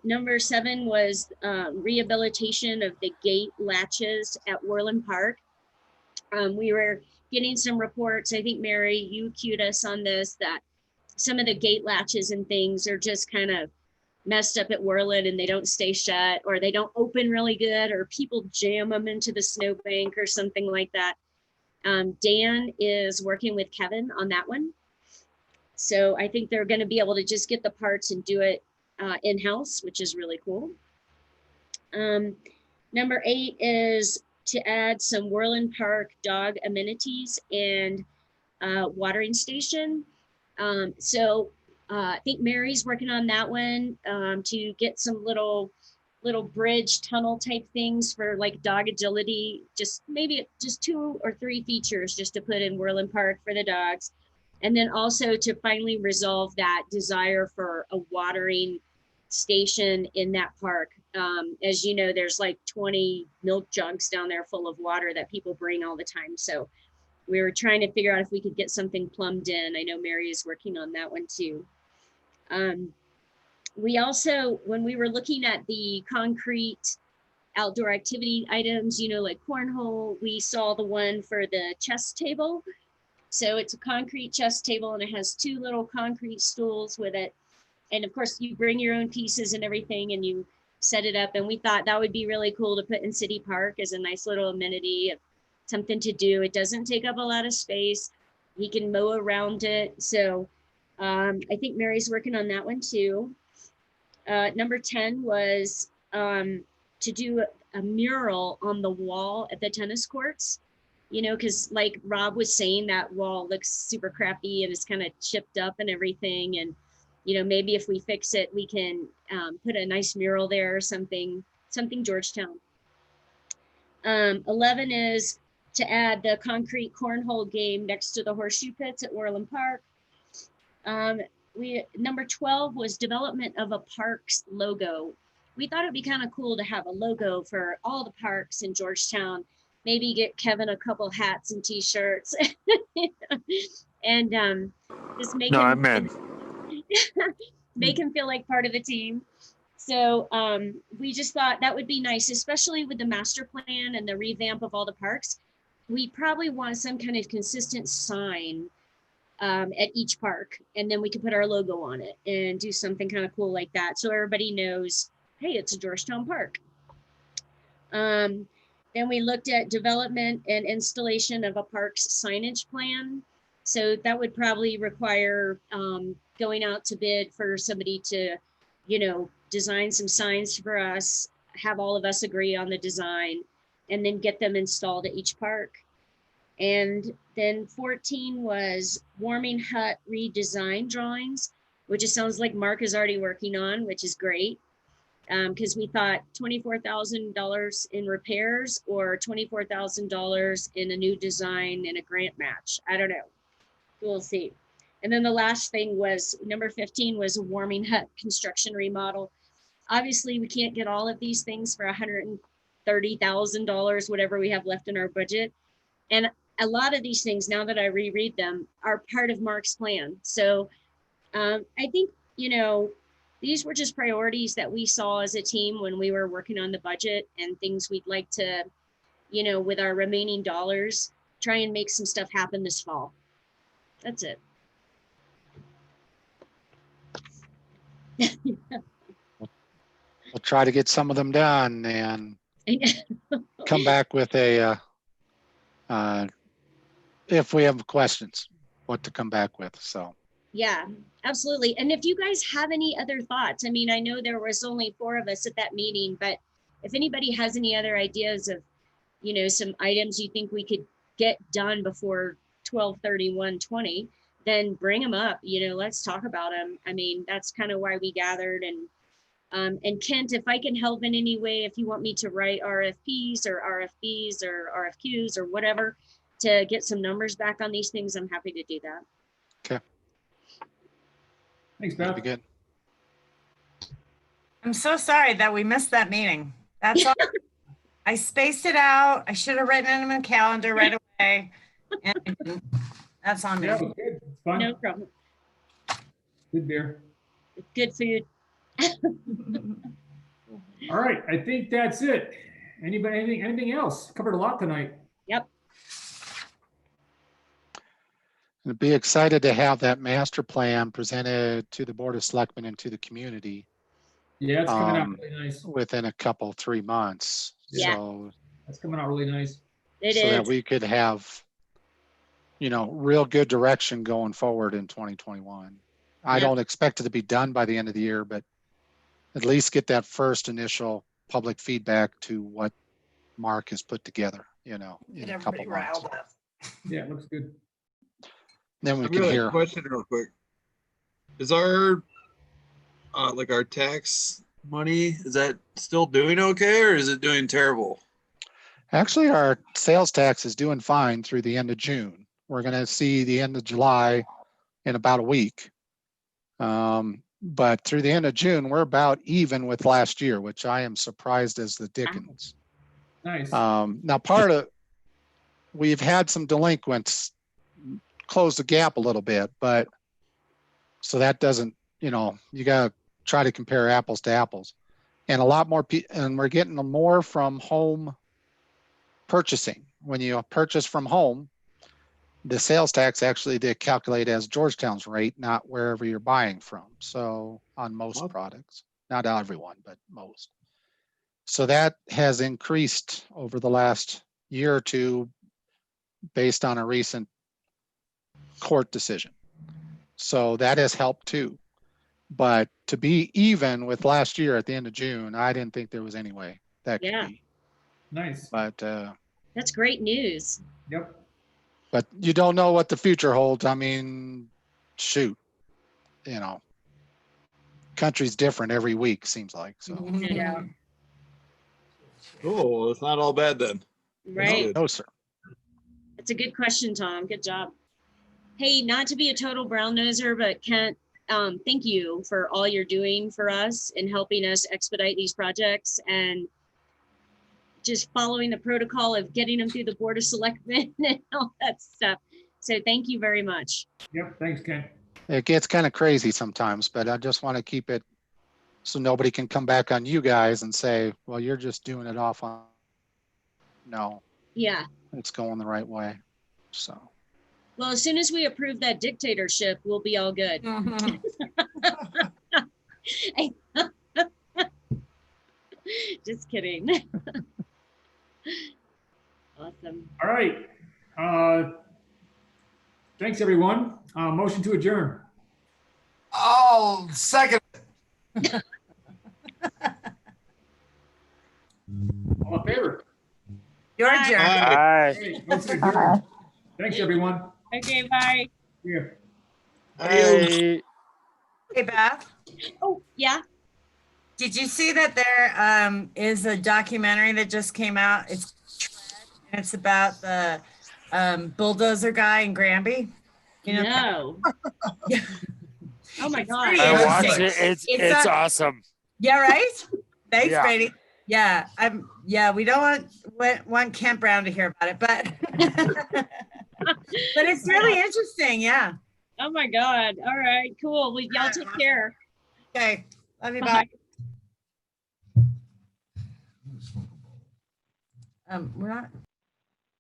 D: Number 7 was rehabilitation of the gate latches at Worland Park. We were getting some reports. I think Mary, you cued us on this, that some of the gate latches and things are just kind of messed up at Worland and they don't stay shut, or they don't open really good, or people jam them into the snowbank or something like that. Dan is working with Kevin on that one. So I think they're going to be able to just get the parts and do it in-house, which is really cool. Number 8 is to add some Worland Park dog amenities and watering station. I think Mary's working on that one to get some little bridge tunnel type things for like dog agility, maybe just 2 or 3 features just to put in Worland Park for the dogs. And then also to finally resolve that desire for a watering station in that park. As you know, there's like 20 milk jugs down there full of water that people bring all the time. So we were trying to figure out if we could get something plumbed in. I know Mary is working on that one too. We also, when we were looking at the concrete outdoor activity items, like cornhole, we saw the one for the chess table. So it's a concrete chess table and it has 2 little concrete stools with it. And of course you bring your own pieces and everything and you set it up. And we thought that would be really cool to put in City Park as a nice little amenity of something to do. It doesn't take up a lot of space. He can mow around it. So I think Mary's working on that one too. Number 10 was to do a mural on the wall at the tennis courts. you know, because like Rob was saying, that wall looks super crappy and it's kind of chipped up and everything. And, you know, maybe if we fix it, we can put a nice mural there or something Georgetown. 11 is to add the concrete cornhole game next to the horseshoe pits at Orland Park. Number 12 was development of a parks logo. We thought it'd be kind of cool to have a logo for all the parks in Georgetown. Maybe get Kevin a couple hats and t-shirts and just make make him feel like part of the team. So we just thought that would be nice, especially with the master plan and the revamp of all the parks. We probably want some kind of consistent sign at each park, and then we could put our logo on it and do something kind of cool like that, so everybody knows, hey, it's a Georgetown park. Then we looked at development and installation of a park's signage plan. So that would probably require going out to bid for somebody to, you know, design some signs for us, have all of us agree on the design, and then get them installed at each park. And then 14 was warming hut redesign drawings, which it sounds like Mark is already working on, which is great. Because we thought $24,000 in repairs or $24,000 in a new design and a grant match. I don't know. We'll see. And then the last thing was number 15 was a warming hut construction remodel. Obviously, we can't get all of these things for $130,000, whatever we have left in our budget. And a lot of these things, now that I reread them, are part of Mark's plan. So I think, you know, these were just priorities that we saw as a team when we were working on the budget, and things we'd like to, you know, with our remaining dollars, try and make some stuff happen this fall. That's it.
C: We'll try to get some of them done and come back with a, if we have questions, what to come back with, so.
D: Yeah, absolutely. And if you guys have any other thoughts, I mean, I know there was only 4 of us at that meeting, but if anybody has any other ideas of, you know, some items you think we could get done before 12/31/20, then bring them up, you know, let's talk about them. I mean, that's kind of why we gathered. And Kent, if I can help in any way, if you want me to write RFPs or RFBs or RFQs or whatever to get some numbers back on these things, I'm happy to do that.
C: Okay.
J: Thanks,
C: That'd
J: Beth.
C: be good.
F: I'm so sorry that we missed that meeting. That's all. I spaced it out. I should have written it in my calendar right away. And that's on me.
J: Yeah, good. It's fine.
D: No problem.
J: Good beer.
D: Good food.
J: All right, I think that's it. Anybody, anything else? Covered a lot tonight.
D: Yep.
C: I'd be excited to have that master plan presented to the Board of Selectmen and to the community
J: Yeah, it's coming out really nice.
C: within a couple, 3 months.
D: Yeah.
C: So,
J: That's coming out really nice.
D: It
C: so that
D: is.
C: we could have, you know, real good direction going forward in 2021. I
D: Yeah.
C: don't expect it to be done by the end of the year, but at least get that first initial public feedback to what Mark has put together, you know, in a couple months.
J: Yeah, it looks good.
C: Then we
L: I've
C: can
L: got a
C: hear.
L: question real quick. Is our like our tax money, is that still doing okay or is it doing terrible?
C: Actually, our sales tax is doing fine through the end of June. We're going to see the end of July in about a week. But through the end of June, we're about even with last year, which I am surprised as the dickens.
J: Nice.
C: Now, part of, we've had some delinquents close the gap a little bit, but so that doesn't, you know, you got to try to compare apples to apples. And a lot more, and we're getting more from home purchasing. When you purchase from home, the sales tax actually they calculate as Georgetown's rate, not wherever you're buying from. So on most products, not everyone, but most. So that has increased over the last year or two based on a recent court decision. So that has helped too. But to be even with last year at the end of June, I didn't think there was any way that could
D: Yeah.
C: be.
J: Nice.
C: But
D: That's great news.
J: Yep.
C: But you don't know what the future holds. I mean, shoot, you know, country's different every week, seems like. So
D: No doubt.
L: Oh, well, it's not all bad then. That's
D: Right.
L: good.
C: no, sir.
D: That's a good question, Tom. Good job. Hey, not to be a total brown noser, but Kent, thank you for all you're doing for us and helping us expedite these projects and just following the protocol of getting them through the Board of Selectmen and all that stuff. So thank you very much.
J: Yep. Thanks, Ken.
C: It gets kind of crazy sometimes, but I just want to keep it so nobody can come back on you guys and say, well, you're just doing it off on. No,
D: Yeah.
C: it's going the right way. So.
D: Well, as soon as we approve that dictatorship, we'll be all good. Just kidding. Awesome.
J: All right. Thanks, everyone. Motion to adjourn.
E: Oh, second.
J: All in favor?
F: You're adjourned.
H: Bye.
J: Hey, motion adjourned. Thanks, everyone.
D: Okay, bye.
J: Yeah.
H: Bye.
F: Hey, Beth,
D: Oh, yeah.
F: did you see that there is a documentary that just came out? It's and it's about the bulldozer guy in Granby. You know,
D: No. Oh my God.
F: pretty
H: I
F: interesting.
H: watched it. It's
F: It's
H: awesome.
F: Yeah, right? Thanks,
H: Yeah.
F: Brady. Yeah, we don't want Kent Brown to hear about it, but but it's really interesting. Yeah.
D: Oh my God. All right, cool. Well, y'all take care.
F: Okay. Love you.
D: Bye.
F: Bye. We're not